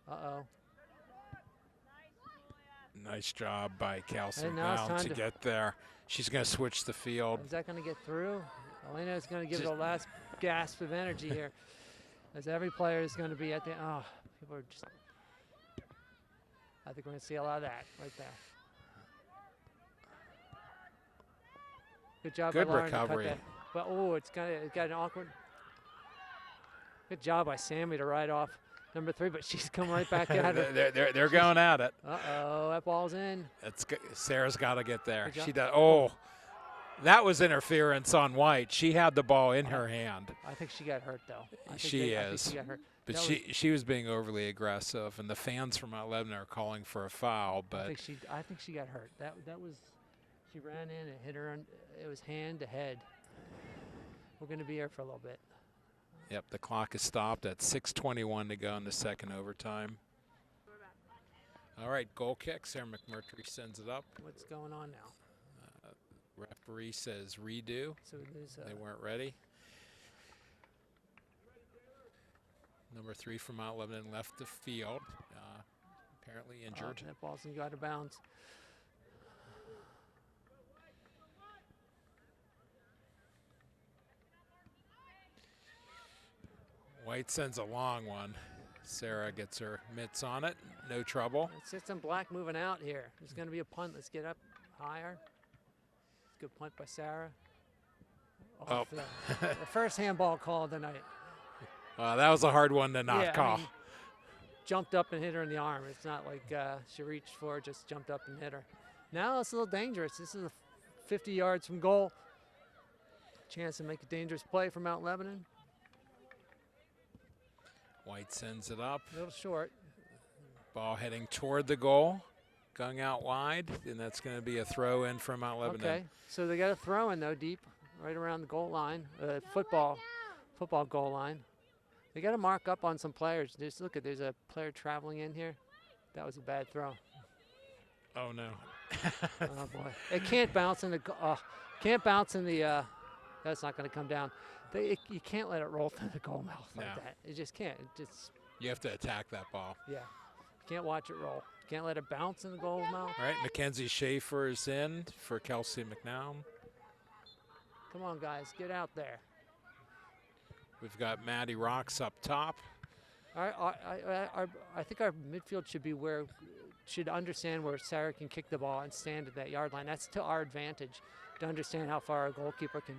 Uh-oh. Nice job by Kelsey And now it's McNown time to to- get there. She's going to switch the field. Is that going to get through? Elena is going to give it Just- a last gasp of energy here. As every player is going to be at the, people are just, I think we're going to see a lot of that right there. Good job Good by Lauren to cut recovery. that. But, it got an awkward. Good job by Sammy to ride off number 3, but she's come right back at her. They're going at it. Uh-oh, that ball's in. Sarah's got to get there. Good job. She does. Oh, that was interference on White. She had the ball in her hand. I think she got hurt, though. I think She I think is. she got hurt. But That she was being overly aggressive, and the fans from Mount Lebanon are calling for a foul. I But think she got hurt. That was, she ran in and hit her. It was hand to head. We're going to be here for a little bit. yep, the clock is stopped at 6:21 to go in the second overtime. All right, goal kick. Sarah McMurtry sends it up. What's going on now? Referee says redo. So there's They weren't ready. Number 3 from Mount Lebanon left the field, apparently injured. that ball's going to go out of bounds. White sends a long one. Sarah gets her mitts on it. No trouble. Let's get some black moving out here. There's going to be a punt. Let's get up higher. Good punt by Sarah. Oh. The first handball call tonight. That was a hard one to not Yeah, I call. mean, jumped up and hit her in the arm. It's not like she reached for it, just jumped up and hit her. Now it's a little dangerous. This is 50 yards from goal. Chance to make a dangerous play for Mount Lebanon. White sends it up. A little short. Ball heading toward the goal. Going out wide, and that's going to be a throw in for Mount Lebanon. Okay, so they got a throw in though, deep, right around the goal line, football goal line. They got to mark up on some players. Just look there's a player traveling in here. That was a bad throw. Oh no. Oh boy, it can't bounce in the. Can't bounce in the. That's not going to come down. You can't let it roll through the goal mouth like No. that. It just can't. It just. You have to attack that ball. Yeah. You can't watch it roll. You can't let it bounce in the goal mouth. All right, Mackenzie Schaefer is in for Kelsey McNown. Come on, guys, get out there. We've got Maddie Rocks up top. I think our midfield should understand where Sarah can kick the ball and stand at that yard line. That's to our advantage to understand how far our goalkeeper can.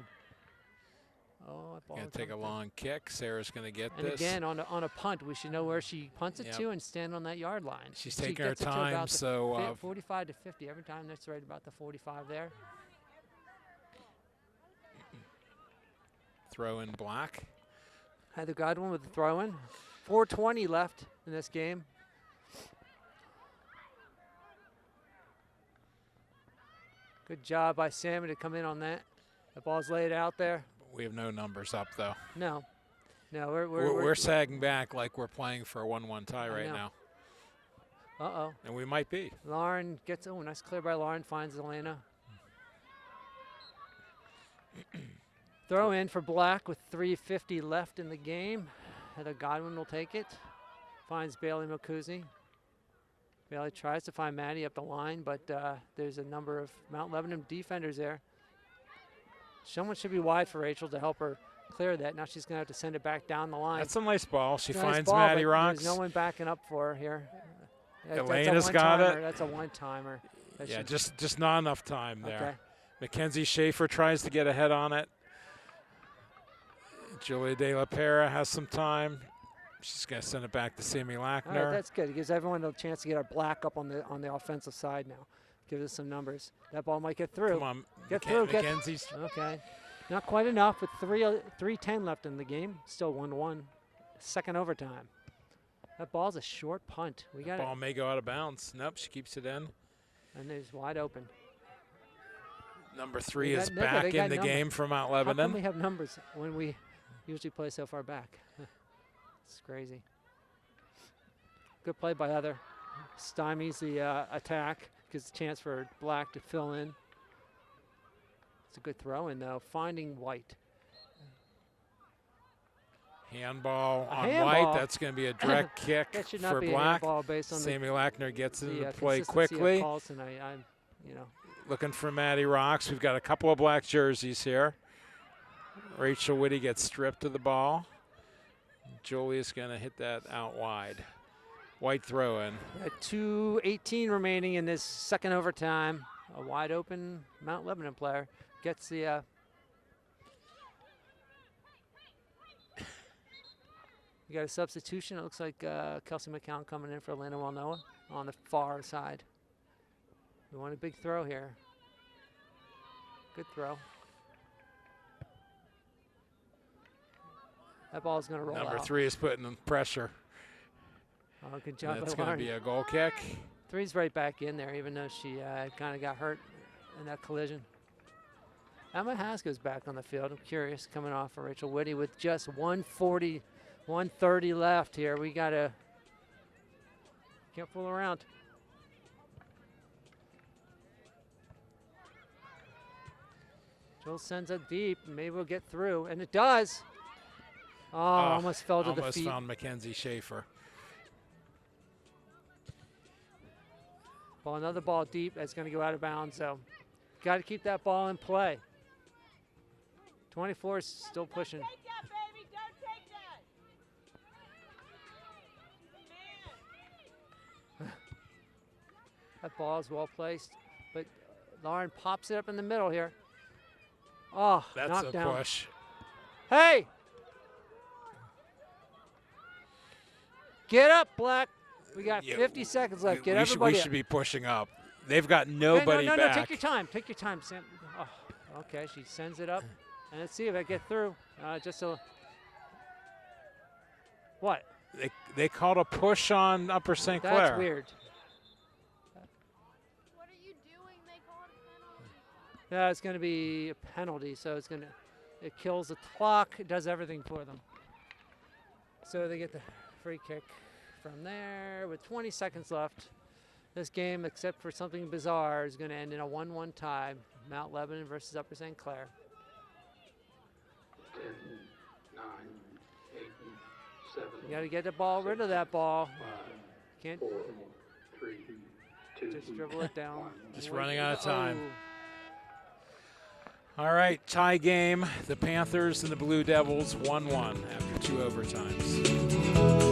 Oh, that ball Going is to take a up there. long kick. Sarah's going to get And this. again, on a punt, we should know where she punts it Yep. to and stand on that yard line. She's She taking her gets it to time, about the so 45 to 50 every time. That's right about the 45 there. throw in black. Heather Godwin with the throw in. 4:20 left in this game. Good job by Sammy to come in on that. The ball's laid out there. We have no numbers up though. No, We're sagging back like we're playing for a 1-1 tie right know. now, Uh-oh. and we might be. Lauren gets, nice clear by Lauren, finds Elena. Throw in for Black with 3:50 left in the game. Heather Godwin will take it. Finds Bailey Makuzi. Bailey tries to find Maddie up the line, but there's a number of Mount Lebanon defenders there. Someone should be wide for Rachel to help her clear that. Now she's going to have to send it back down the line. That's a nice ball. She It's a nice finds ball, Maddie but Rocks. There's no one backing up for her here. Elena's got it. That's a one-timer. That Yeah, should- just not enough time there. Okay. Mackenzie Schaefer tries to get ahead on it. Julia De La Pera has some time. She's going to send it back to Sammy All right, Lackner. that's good. It gives everyone a chance to get our black up on the offensive side now. Gives us some numbers. That ball might get through. Come on, Get through. Mackenzie's. Okay. Not quite enough with 3:10 left in the game. Still 1-1. Second overtime. That ball's a short punt. We got Ball it. may go out of bounds. Nope, she keeps it in. And it's wide open. Number 3 They is got- they back got in the number. game for Mount How come we Lebanon. have numbers when we usually play so far back? It's crazy. Good play by Heather. Stymies the attack. Gives a chance for Black to fill in. It's a good throw in though. Finding White. Handball A on handball. White. That's going to be a direct kick That should not for be a Black. handball based on Sammy Lackner gets the into play consistency of quickly. calls tonight. I'm, you know, Looking for Maddie Rocks. We've got a couple of black jerseys here. Rachel Whitty gets stripped of the ball. Julia's going to hit that out wide. White throw in. 2:18 remaining in this second overtime. A wide open Mount Lebanon player gets the. You got a substitution. It looks like Kelsey McCown coming in for Atlanta Walnoa on the far side. We want a big throw here. Good throw. That ball's going to roll Number out. 3 is putting the pressure. Oh, good And job it's by going to Lauren. be a goal kick. 3's right back in there, even though she kind of got hurt in that collision. Emma Haskell's back on the field. I'm curious, coming off for Rachel Whitty with just 1:40, 1:30 left here. We got to, can't fool around. Joel sends it deep. Maybe we'll get through, and it does. Oh, almost fell to the Almost feet. found Mackenzie Schaefer. Ball, another ball deep. That's going to go out of bounds. So, got to keep that ball in play. 24 is still pushing. Take that, baby. Don't take that. That ball is well placed, but Lauren pops it up in the middle here. Oh, That's knocked a down. push. Hey! Get up, Black. We got Yeah, 50 seconds left. Get we everybody should up. be pushing up. They've got Okay, nobody no, back. take your time. Take your time, Sam. Oh, okay, she sends it up. And let's see if I get through. Just a. What? They called a push on Upper St. Clair. That's weird. What are you doing? They call it a penalty. Yeah, it's going to be a penalty, so it kills the clock. It does everything for them. So they get the free kick from there with 20 seconds left. This game, except for something bizarre, is going to end in a 1-1 tie. Mount Lebanon versus Upper St. Clair. 10, 9, 8, 7, You got to get the ball, rid of that ball. 5, Can't 4, 3, 2, just dribble it down. Just Wait. running out of time. Oh. All right, tie game. The Panthers and the Blue Devils 1-1 after 2 overtimes.